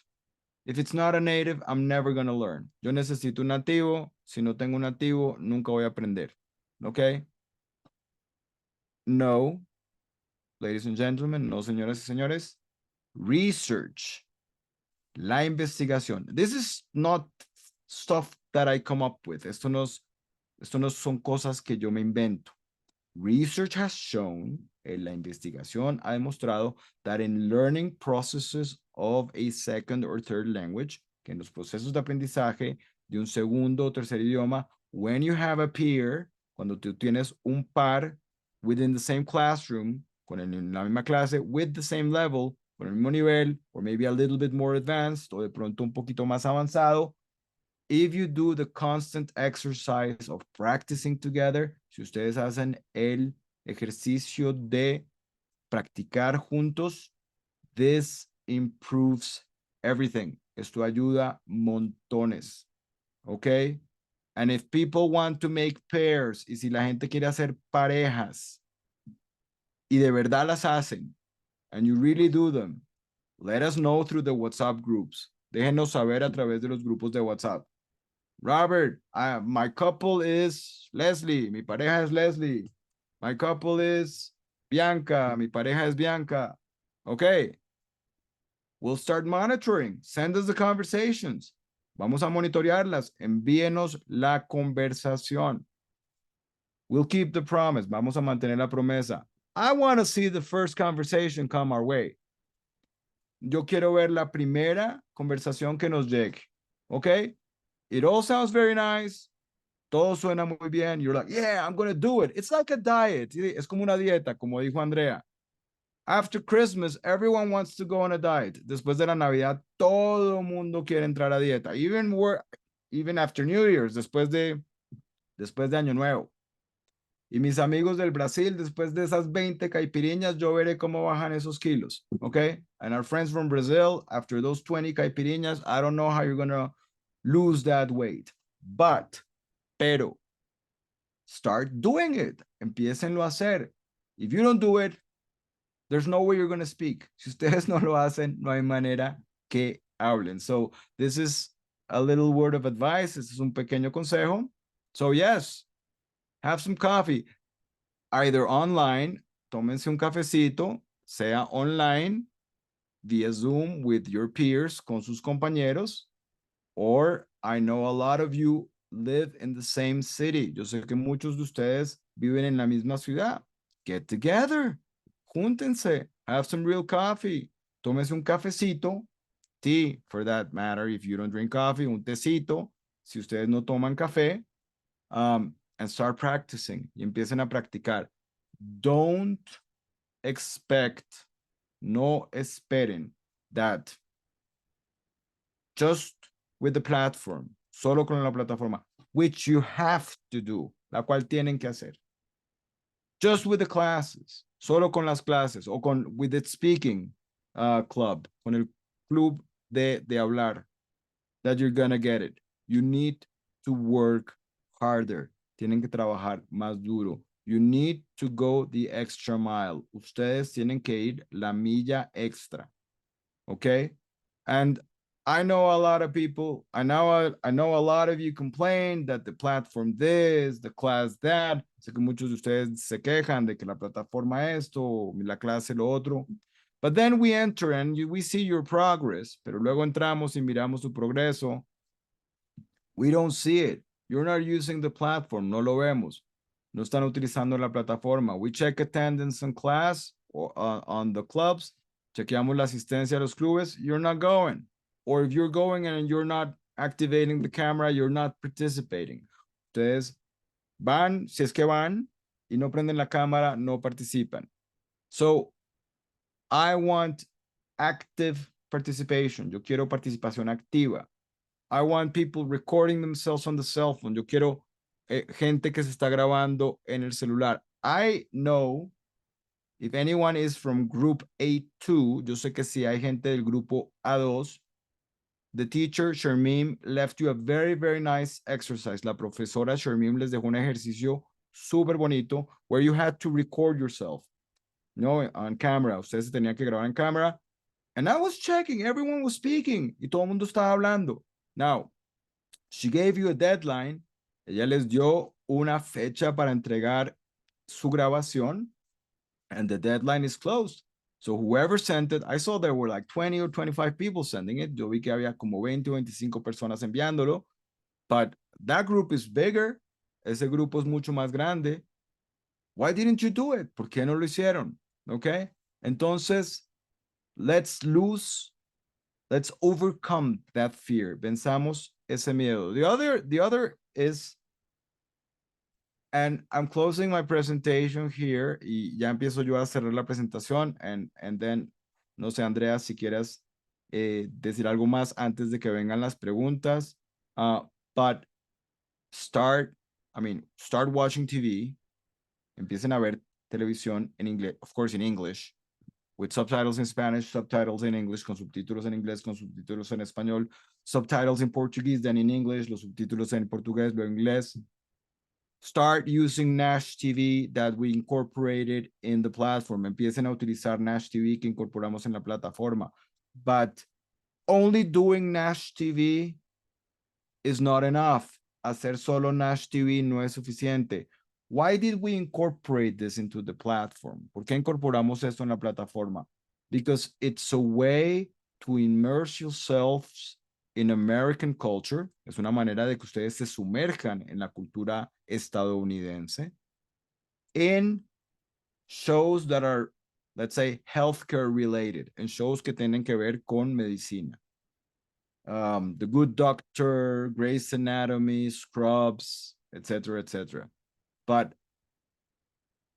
If it's not a native, I'm never going to learn. Yo necesito un nativo. Si no tengo un nativo, nunca voy a aprender. Okay? No, ladies and gentlemen, no, señoras y señores. Research. La investigación. This is not stuff that I come up with. Esto no son cosas que yo me invento. Research has shown, la investigación ha demostrado that in learning processes of a second or third language, que en los procesos de aprendizaje de un segundo o tercer idioma, when you have a peer, cuando tú tienes un par within the same classroom, con la misma clase, with the same level, con el mismo nivel, or maybe a little bit more advanced, o de pronto un poquito más avanzado, if you do the constant exercise of practicing together, si ustedes hacen el ejercicio de practicar juntos, this improves everything. Esto ayuda montones. Okay? And if people want to make pairs, y si la gente quiere hacer parejas, y de verdad las hacen, and you really do them, let us know through the WhatsApp groups. Déjenos saber a través de los grupos de WhatsApp. Robert, my couple is Leslie. Mi pareja es Leslie. My couple is Bianca. Mi pareja es Bianca. Okay. We'll start monitoring. Send us the conversations. Vamos a monitorearlas. Envíenos la conversación. We'll keep the promise. Vamos a mantener la promesa. I want to see the first conversation come our way. Yo quiero ver la primera conversación que nos llegue. Okay? It all sounds very nice. Todo suena muy bien. You're like, yeah, I'm going to do it. It's like a diet. Es como una dieta, como dijo Andrea. After Christmas, everyone wants to go on a diet. Después de la Navidad, todo mundo quiere entrar a dieta. Even after New Year's, después de Año Nuevo. Y mis amigos del Brasil, después de esas 20 caipiriñas, yo veré cómo bajan esos kilos. Okay? And our friends from Brazil, after those 20 caipiriñas, I don't know how you're going to lose that weight. Pero, start doing it. Empiecenlo a hacer. If you don't do it, there's no way you're going to speak. Si ustedes no lo hacen, no hay manera que hablen. So, this is a little word of advice. This is un pequeño consejo. So, yes, have some coffee. Either online, tómense un cafecito, sea online, via Zoom with your peers, con sus compañeros, or I know a lot of you live in the same city. Yo sé que muchos de ustedes viven en la misma ciudad. Get together. Júntense. Have some real coffee. Tómese un cafecito. Tea, for that matter, if you don't drink coffee, un tecito. Si ustedes no toman café. And start practicing. Y empiecen a practicar. Don't expect, no esperen that just with the platform, solo con la plataforma, which you have to do, la cual tienen que hacer. Just with the classes, solo con las clases, o with the speaking club, con el club de hablar, that you're gonna get it. You need to work harder. Tienen que trabajar más duro. You need to go the extra mile. Ustedes tienen que ir la milla extra. Okay? And I know a lot of people, I know a lot of you complain that the platform this, the class that. Sé que muchos de ustedes se quejan de que la plataforma esto, la clase lo otro. But then we enter and we see your progress. Pero luego entramos y miramos su progreso. We don't see it. You're not using the platform. No lo vemos. No están utilizando la plataforma. We check attendance in class or on the clubs. Chequeamos la asistencia a los clubes. You're not going. Or if you're going and you're not activating the camera, you're not participating. Ustedes van, si es que van, y no prenden la cámara, no participan. So, I want active participation. Yo quiero participación activa. I want people recording themselves on the cell phone. Yo quiero gente que se está grabando en el celular. I know if anyone is from group A2, yo sé que si hay gente del grupo A2, the teacher, Sharmim, left you a very, very nice exercise. La profesora Sharmim les dejó un ejercicio súper bonito where you had to record yourself, on camera. Ustedes se tenían que grabar en cámara. And I was checking, everyone was speaking y todo el mundo estaba hablando. Now, she gave you a deadline. Ella les dio una fecha para entregar su grabación, and the deadline is closed. So whoever sent it, I saw there were like 20 or 25 people sending it. Yo vi que había como 20 o 25 personas enviándolo, but that group is bigger. Ese grupo es mucho más grande. Why didn't you do it? ¿Por qué no lo hicieron? Okay? Entonces, let's overcome that fear. Venzamos ese miedo. The other is, and I'm closing my presentation here, y ya empiezo yo a cerrar la presentación, and then, no sé, Andrea, si quieres decir algo más antes de que vengan las preguntas, but start watching TV, empiecen a ver televisión en inglés, of course in English, with subtitles in Spanish, subtitles in English, con subtítulos en inglés, con subtítulos en español, subtitles in Portuguese, then in English, los subtítulos en portugués, luego en inglés. Start using Nash TV that we incorporated in the platform. Empiecen a utilizar Nash TV que incorporamos en la plataforma. But only doing Nash TV is not enough. Hacer solo Nash TV no es suficiente. Why did we incorporate this into the platform? ¿Por qué incorporamos esto en la plataforma? Because it's a way to immerse yourselves in American culture. Es una manera de que ustedes se sumerjan en la cultura estadounidense. In shows that are, let's say, healthcare related. En shows que tienen que ver con medicina. The Good Doctor, Grey's Anatomy, Scrubs, etc., etc. But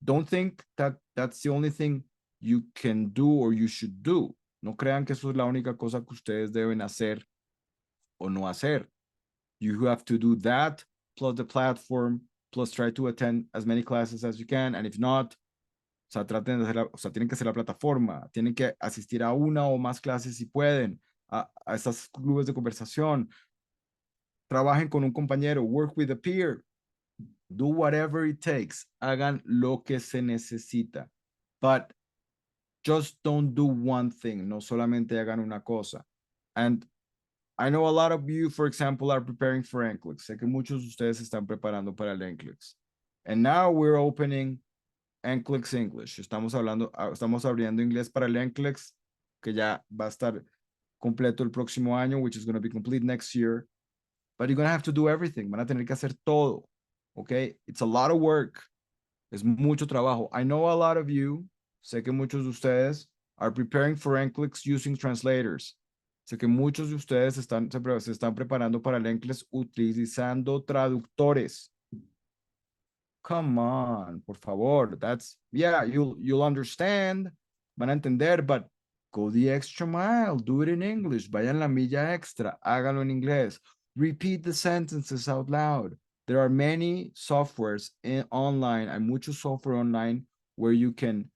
don't think that that's the only thing you can do or you should do. No crean que eso es la única cosa que ustedes deben hacer o no hacer. You have to do that, plus the platform, plus try to attend as many classes as you can, and if not, o sea, traten de hacer tienen que hacer la plataforma, tienen que asistir a una o más clases si pueden, a estos clubes de conversación, trabajen con un compañero, work with a peer, do whatever it takes, hagan lo que se necesita, but just don't do one thing, no solamente hagan una cosa. And I know a lot of you, for example, are preparing for NCLEX. Sé que muchos de ustedes se están preparando para el NCLEX. And now we're opening NCLEX English. Estamos abriendo inglés para el NCLEX, que ya va a estar completo el próximo año, which is going to be complete next year. But you're going to have to do everything. Van a tener que hacer todo. Okay? It's a lot of work. Es mucho trabajo. I know a lot of you, sé que muchos de ustedes are preparing for NCLEX using translators. Sé que muchos de ustedes se están preparando para el NCLEX utilizando traductores. Come on, por favor. That's, yeah, you'll understand. Van a entender, but go the extra mile. Do it in English. Vayan la milla extra. Háganlo en inglés. Repeat the sentences out loud. There are many softwares online. Hay mucho software online where you can,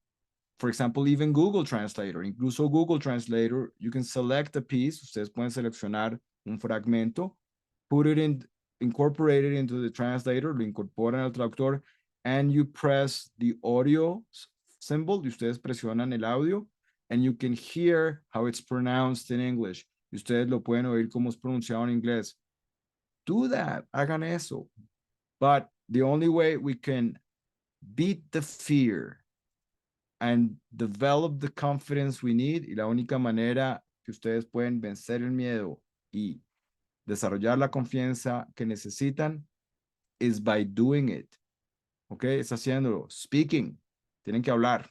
for example, even Google Translator, incluso Google Translator, you can select a piece, ustedes pueden seleccionar un fragmento, incorporate it into the translator, lo incorporan al traductor, and you press the audio symbol, y ustedes presionan el audio, and you can hear how it's pronounced in English. Y ustedes lo pueden oír como es pronunciado en inglés. Do that, hagan eso. But the only way we can beat the fear and develop the confidence we need, y la única manera que ustedes pueden vencer el miedo y desarrollar la confianza que necesitan is by doing it. Okay, es haciéndolo. Speaking. Tienen que hablar.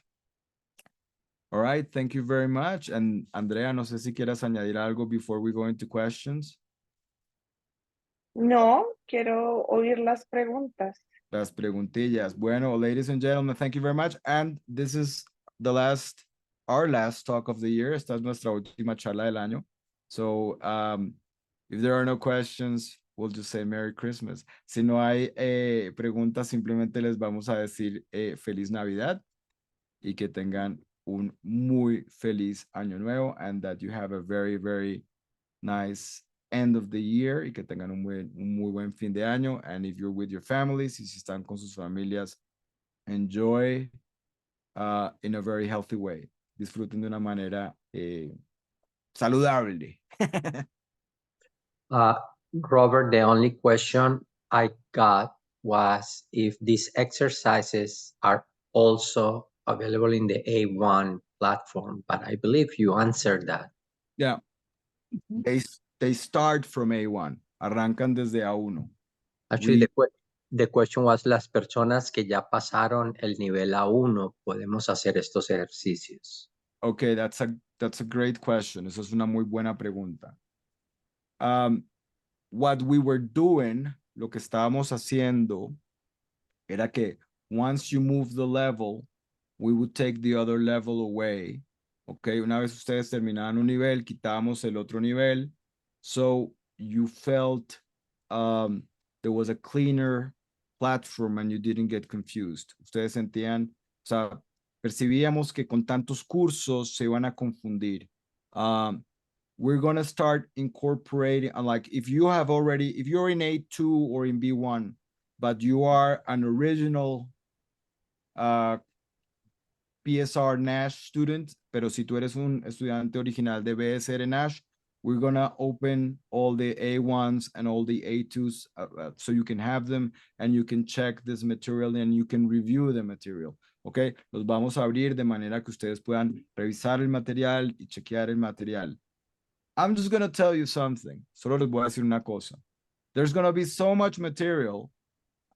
All right, thank you very much. And Andrea, no sé si quieras añadir algo before we go into questions. No, quiero oír las preguntas. Las preguntillas. Bueno, ladies and gentlemen, thank you very much. And this is our last talk of the year. Esta es nuestra última charla del año. So, If there are no questions, we'll just say Merry Christmas. Si no hay preguntas, simplemente les vamos a decir Feliz Navidad y que tengan un muy feliz año nuevo and that you have a very, very nice end of the year y que tengan un muy buen fin de año. And if you're with your families, y si están con sus familias, enjoy in a very healthy way. Disfruten de una manera saludable. Robert, the only question I got was if these exercises are also available in the A1 platform, but I believe you answered that. Yeah, they start from A1, arrancan desde A1. Actually, the question was, las personas que ya pasaron el nivel A1, ¿podemos hacer estos ejercicios? Okay, that's a great question. Esa es una muy buena pregunta. What we were doing, lo que estábamos haciendo, era que once you move the level, we would take the other level away. Okay, una vez ustedes terminaban un nivel, quitábamos el otro nivel. So you felt there was a cleaner platform and you didn't get confused. Ustedes sentían, o sea, percibíamos que con tantos cursos se iban a confundir. We're going to start incorporating, like if you're in A2 or in B1, but you are an original PSR NASH student, pero si tú eres un estudiante original de BSR NASH, we're going to open all the A1s and all the A2s so you can have them and you can check this material and you can review the material. Okay, los vamos a abrir de manera que ustedes puedan revisar el material y chequear el material. I'm just going to tell you something. Solo les voy a decir una cosa. There's going to be so much material.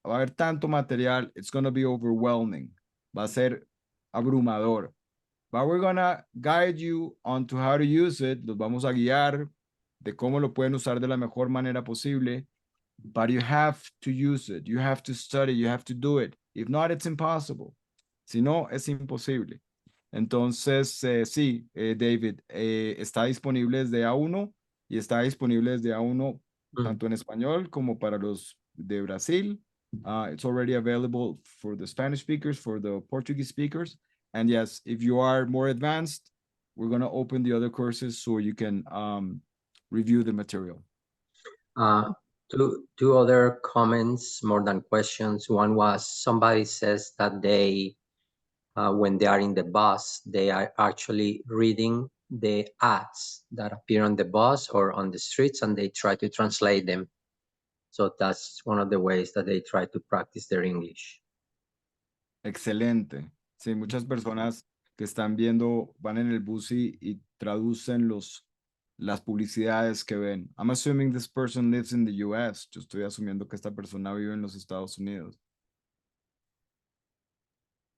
Va a haber tanto material. It's going to be overwhelming. Va a ser abrumador. But we're going to guide you onto how to use it. Los vamos a guiar de cómo lo pueden usar de la mejor manera posible. But you have to use it. You have to study. You have to do it. If not, it's impossible. Si no, es imposible. Entonces, sí, David, está disponible desde A1 y está disponible desde A1 tanto en español como para los de Brasil. It's already available for the Spanish speakers, for the Portuguese speakers. And yes, if you are more advanced, we're going to open the other courses so you can review the material. Two other comments, more than questions. One was somebody says that they when they are in the bus, they are actually reading the ads that appear on the bus or on the streets and they try to translate them. So that's one of the ways that they try to practice their English. Excelente. Sí, muchas personas que están viendo, van en el bus y traducen las publicidades que ven. I'm assuming this person lives in the US. Yo estoy asumiendo que esta persona vive en los Estados Unidos.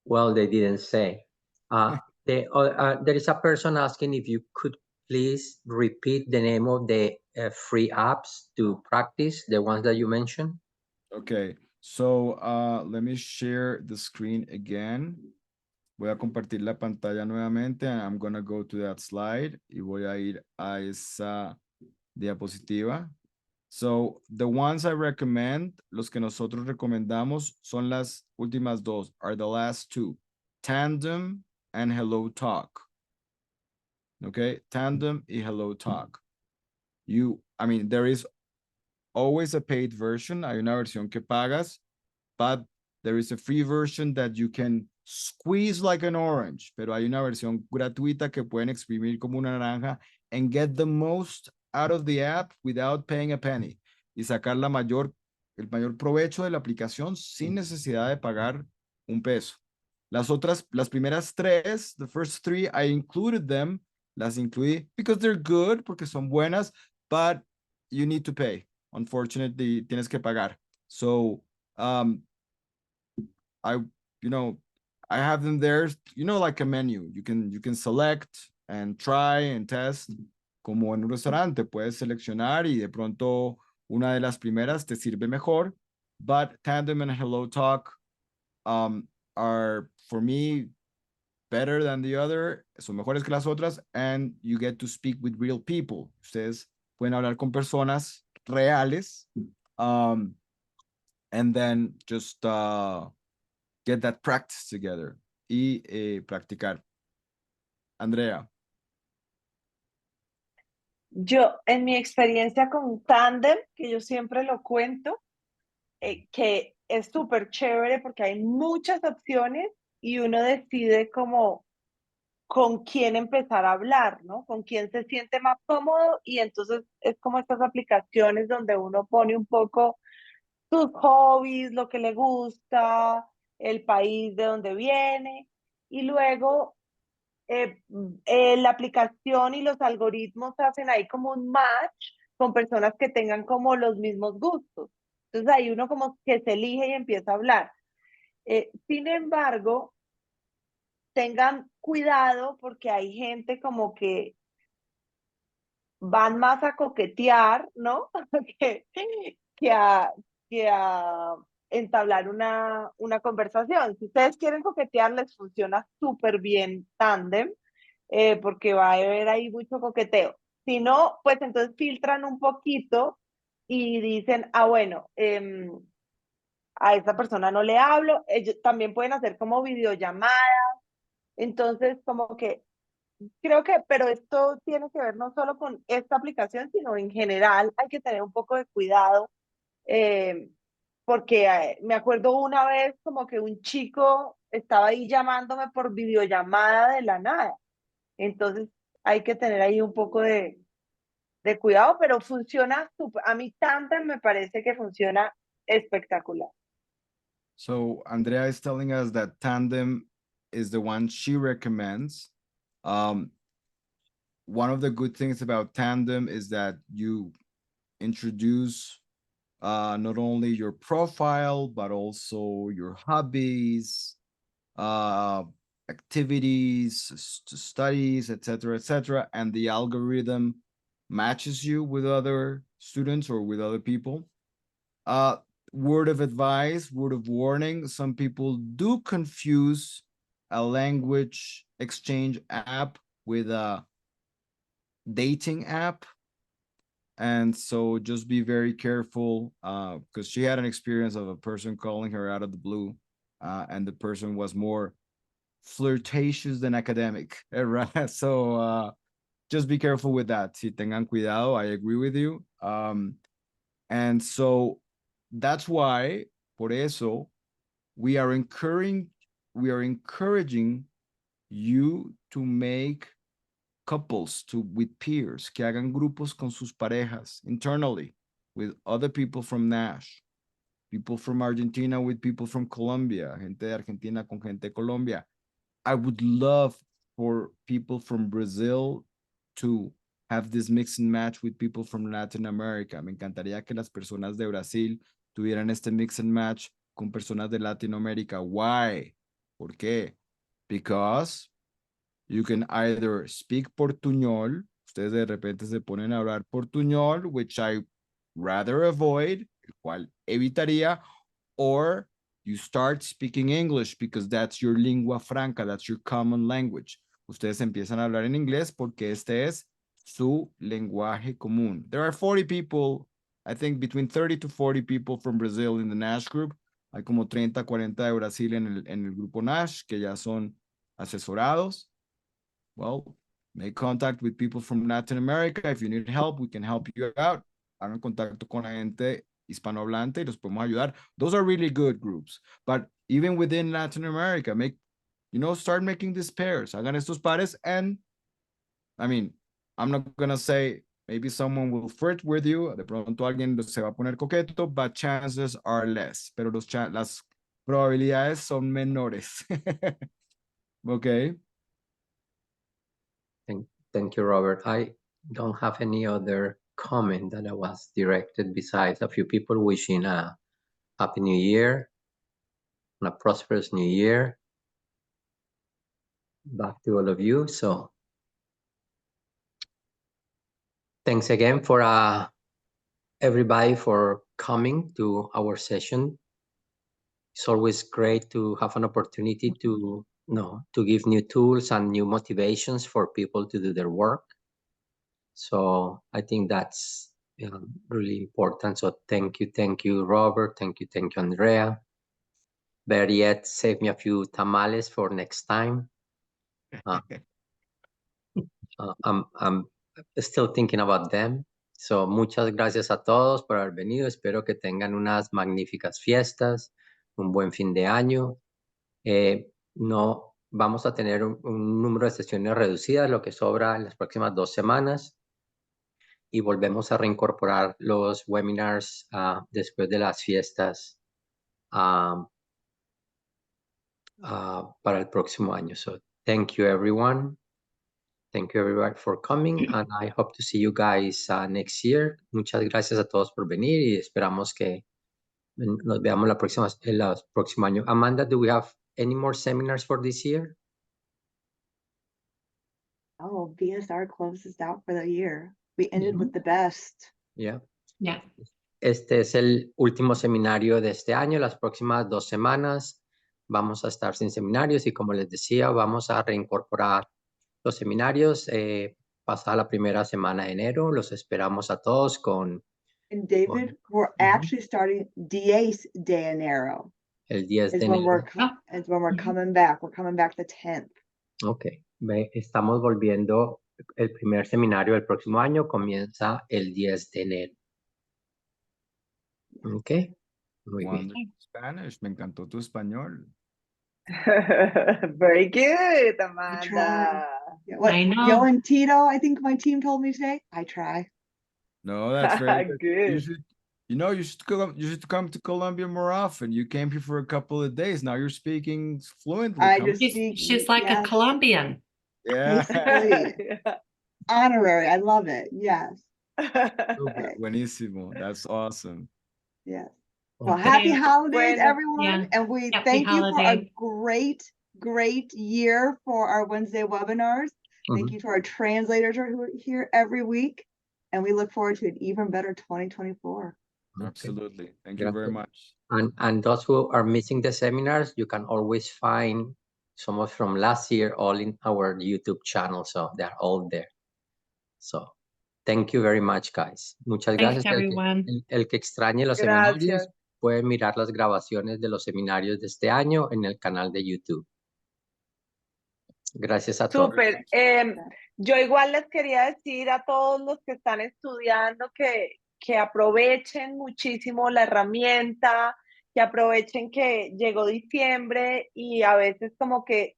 Well, they didn't say. There is a person asking if you could please repeat the name of the free apps to practice, the ones that you mentioned. Okay, so let me share the screen again. Voy a compartir la pantalla nuevamente and I'm gonna go to that slide y voy a ir a esa diapositiva. So the ones I recommend, los que nosotros recomendamos son las últimas dos, are the last two, Tandem and Hello Talk. Okay, Tandem y Hello Talk. There is always a paid version. Hay una versión que pagas, but there is a free version that you can squeeze like an orange, pero hay una versión gratuita que pueden exprimir como una naranja and get the most out of the app without paying a penny y sacar el mayor provecho de la aplicación sin necesidad de pagar un peso. Las primeras tres, the first three, I included them, las incluí because they're good, porque son buenas, but you need to pay. Unfortunately, tienes que pagar. So, I have them there, like a menu. You can select and try and test. Como en un restaurante, puedes seleccionar y de pronto una de las primeras te sirve mejor. But Tandem and Hello Talk are, for me, better than the other. Son mejores que las otras and you get to speak with real people. Ustedes pueden hablar con personas reales, and then just get that practice together y practicar. Andrea. Yo, en mi experiencia con Tandem, que yo siempre lo cuento, que es súper chévere porque hay muchas opciones y uno decide como con quién empezar a hablar, ¿no? Con quién se siente más cómodo y entonces es como estas aplicaciones donde uno pone un poco sus hobbies, lo que le gusta, el país de donde viene y luego la aplicación y los algoritmos hacen ahí como un match con personas que tengan como los mismos gustos. Entonces ahí uno como que se elige y empieza a hablar. Sin embargo, tengan cuidado porque hay gente como que van más a coquetear, ¿no? que, que, a, que a entablar una conversación. Si ustedes quieren coquetear, les funciona súper bien Tandem, porque va a haber ahí mucho coqueteo. Si no, pues entonces filtran un poquito y dicen, ah, bueno, a esta persona no le hablo. Ellos también pueden hacer como videollamadas. Entonces, como que creo que, pero esto tiene que ver no solo con esta aplicación, sino en general hay que tener un poco de cuidado, eh, porque me acuerdo una vez como que un chico estaba ahí llamándome por videollamada de la nada. Entonces hay que tener ahí un poco de cuidado, pero funciona súper. A mí Tandem me parece que funciona espectacular. So Andrea is telling us that Tandem is the one she recommends. One of the good things about Tandem is that you introduce not only your profile, but also your hobbies, activities, studies, etc., and the algorithm matches you with other students or with other people. Word of advice, word of warning, some people do confuse a language exchange app with a dating app. And so just be very careful, because she had an experience of a person calling her out of the blue, and the person was more flirtatious than academic, right? So just be careful with that. Si tengan cuidado, I agree with you. And so that's why, por eso, we are encouraging you to make couples with peers, que hagan grupos con sus parejas internally with other people from Nash, people from Argentina with people from Colombia, gente de Argentina con gente de Colombia. I would love for people from Brazil to have this mix and match with people from Latin America. Me encantaría que las personas de Brasil tuvieran este mix and match con personas de Latinoamérica. Why? ¿Por qué? Because you can either speak portuñol, ustedes de repente se ponen a hablar portuñol, which I rather avoid, el cual evitaría, or you start speaking English because that's your lingua franca, that's your common language. Ustedes empiezan a hablar en inglés porque este es su lenguaje común. There are 40 people, I think between 30 to 40 people from Brazil in the Nash group. Hay como 30, 40 de Brasil en el grupo Nash que ya son asesorados. Well, make contact with people from Latin America. If you need help, we can help you out. Hagan contacto con la gente hispanohablante y los podemos ayudar. Those are really good groups. But even within Latin America, start making these pairs. Hagan estos pares, and I mean, I'm not gonna say maybe someone will flirt with you. De pronto alguien se va a poner coqueto, but chances are less. Pero las probabilidades son menores. Okay. Thank you, Robert. I don't have any other comment that was directed besides a few people wishing a happy new year and a prosperous new year. Back to all of you. So thanks again for everybody for coming to our session. It's always great to have an opportunity to give new tools and new motivations for people to do their work. So I think that's really important. So thank you, Robert. Thank you, Andrea. Better yet, save me a few tamales for next time. I'm still thinking about them. So muchas gracias a todos por haber venido. Espero que tengan unas magníficas fiestas, un buen fin de año. No vamos a tener un número de sesiones reducidas, lo que sobra en las próximas 2 semanas. Y volvemos a reincorporar los webinars después de las fiestas para el próximo año. So thank you everyone. Thank you everybody for coming and I hope to see you guys next year. Muchas gracias a todos por venir y esperamos que nos veamos el próximo año. Amanda, do we have any more seminars for this year? Oh, VSR closes out for the year. We ended with the best. Yeah. Yeah. Este es el último seminario de este año. Las próximas 2 semanas vamos a estar sin seminarios y como les decía, vamos a reincorporar los seminarios pasada la primera semana de enero. Los esperamos a todos con And David, we're actually starting 10 de enero. el 10 de Is when enero. is when we're coming back. We're coming back the 10th. Ok, estamos volviendo. El primer seminario del próximo año comienza el 10 de enero. Ok, muy bien. Wonderful Spanish. Me encantó tu español. Very good, I Amanda. try. Yeah, what, I know. Yo and Tito, I think my team told me today. I try. No, that's very good. You Good. should, you should come to Colombia more often. You came here for a couple of days. Now you're speaking fluently. I Come- just speak. She's like a yes, Colombian. yeah. basically. Honorary. I love it. Yes. Super, buenísimo. That's awesome. Yes. Ok. Well, happy holidays, Bueno, everyone. yeah. And we Happy thank you for a holiday. great year for our Wednesday webinars. Thank Mhm. you to our translators who are here every week. And we look forward to an even better 2024. Ok. Absolutely. Thank you very Gracias. much. And those who are missing the seminars, you can always find some of from last year all in our YouTube channel. So they're all there. So thank you very much, guys. Muchas Thanks, gracias. everyone. El que extrañe los seminarios Gracias. puede mirar las grabaciones de los seminarios de este año en el canal de YouTube. Gracias a todos. Súper. Yo igual les quería decir a todos los que están estudiando que aprovechen muchísimo la herramienta, que aprovechen que llegó diciembre y a veces como que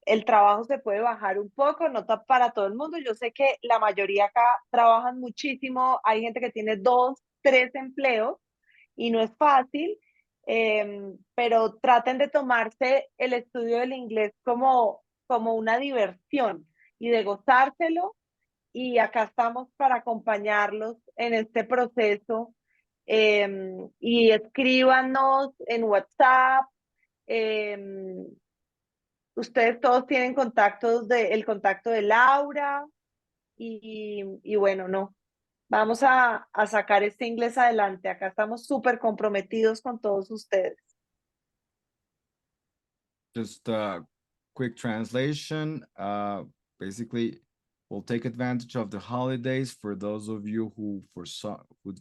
el trabajo se puede bajar un poco, no para todo el mundo. Yo sé que la mayoría acá trabajan muchísimo, hay gente que tiene 2, 3 empleos y no es fácil, pero traten de tomarse el estudio del inglés como una diversión y de gozárselo. Y acá estamos para acompañarlos en este proceso. Y escríbanos en WhatsApp. Ustedes todos tienen el contacto de Laura y bueno, no, vamos a sacar este inglés adelante. Acá estamos súper comprometidos con todos ustedes. Just a quick translation. Basically, we'll take advantage of the holidays for those of you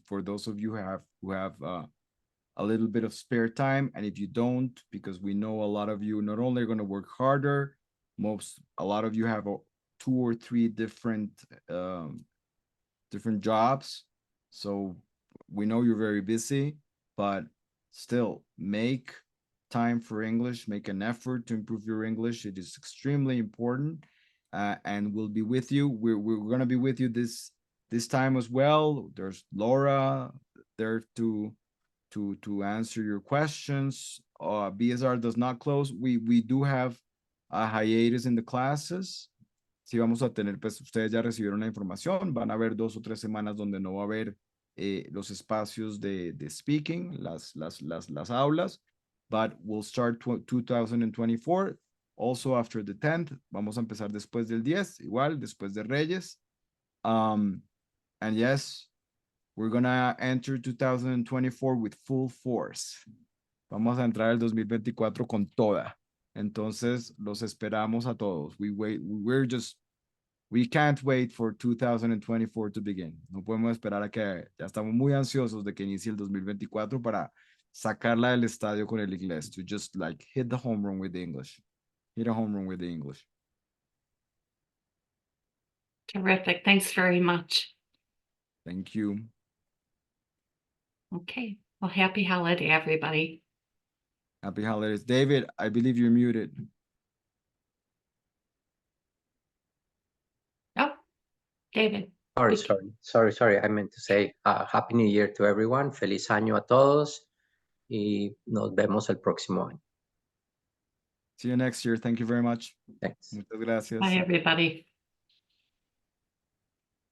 for those of you who have a little bit of spare time, and if you don't, because we know a lot of you not only are going to work harder, a lot of you have 2 or 3 different jobs, so we know you're very busy, but still make time for English, make an effort to improve your English. It is extremely important, and we'll be with you. We're going to be with you this time as well. There's Laura there to answer your questions. BSR does not close. We do have a hiatus in the classes. Sí vamos a tener, pues ustedes ya recibieron la información, van a haber 2 o 3 semanas donde no va a haber los espacios de speaking, las aulas, but we'll start 2024, also after the 10th, vamos a empezar después del 10, igual, después de Reyes, and yes, we're gonna enter 2024 with full force. Vamos a entrar el 2024 con toda. Entonces, los esperamos a todos. We're just We can't wait for 2024 to begin. No podemos esperar a que ya estamos muy ansiosos de que inicie el 2024 para sacarla del estadio con el inglés, to just like hit the home run with the English. Hit a home run with the English. Terrific. Thanks very much. Thank you. Okay. Well, happy holiday, everybody. Happy holidays. David, I believe you're muted. Oh, David. Sorry. I meant to say Happy New Year to everyone. Feliz año a todos y nos vemos el próximo año. See you next year. Thank you very much. Thanks. Muchas gracias. Bye, everybody.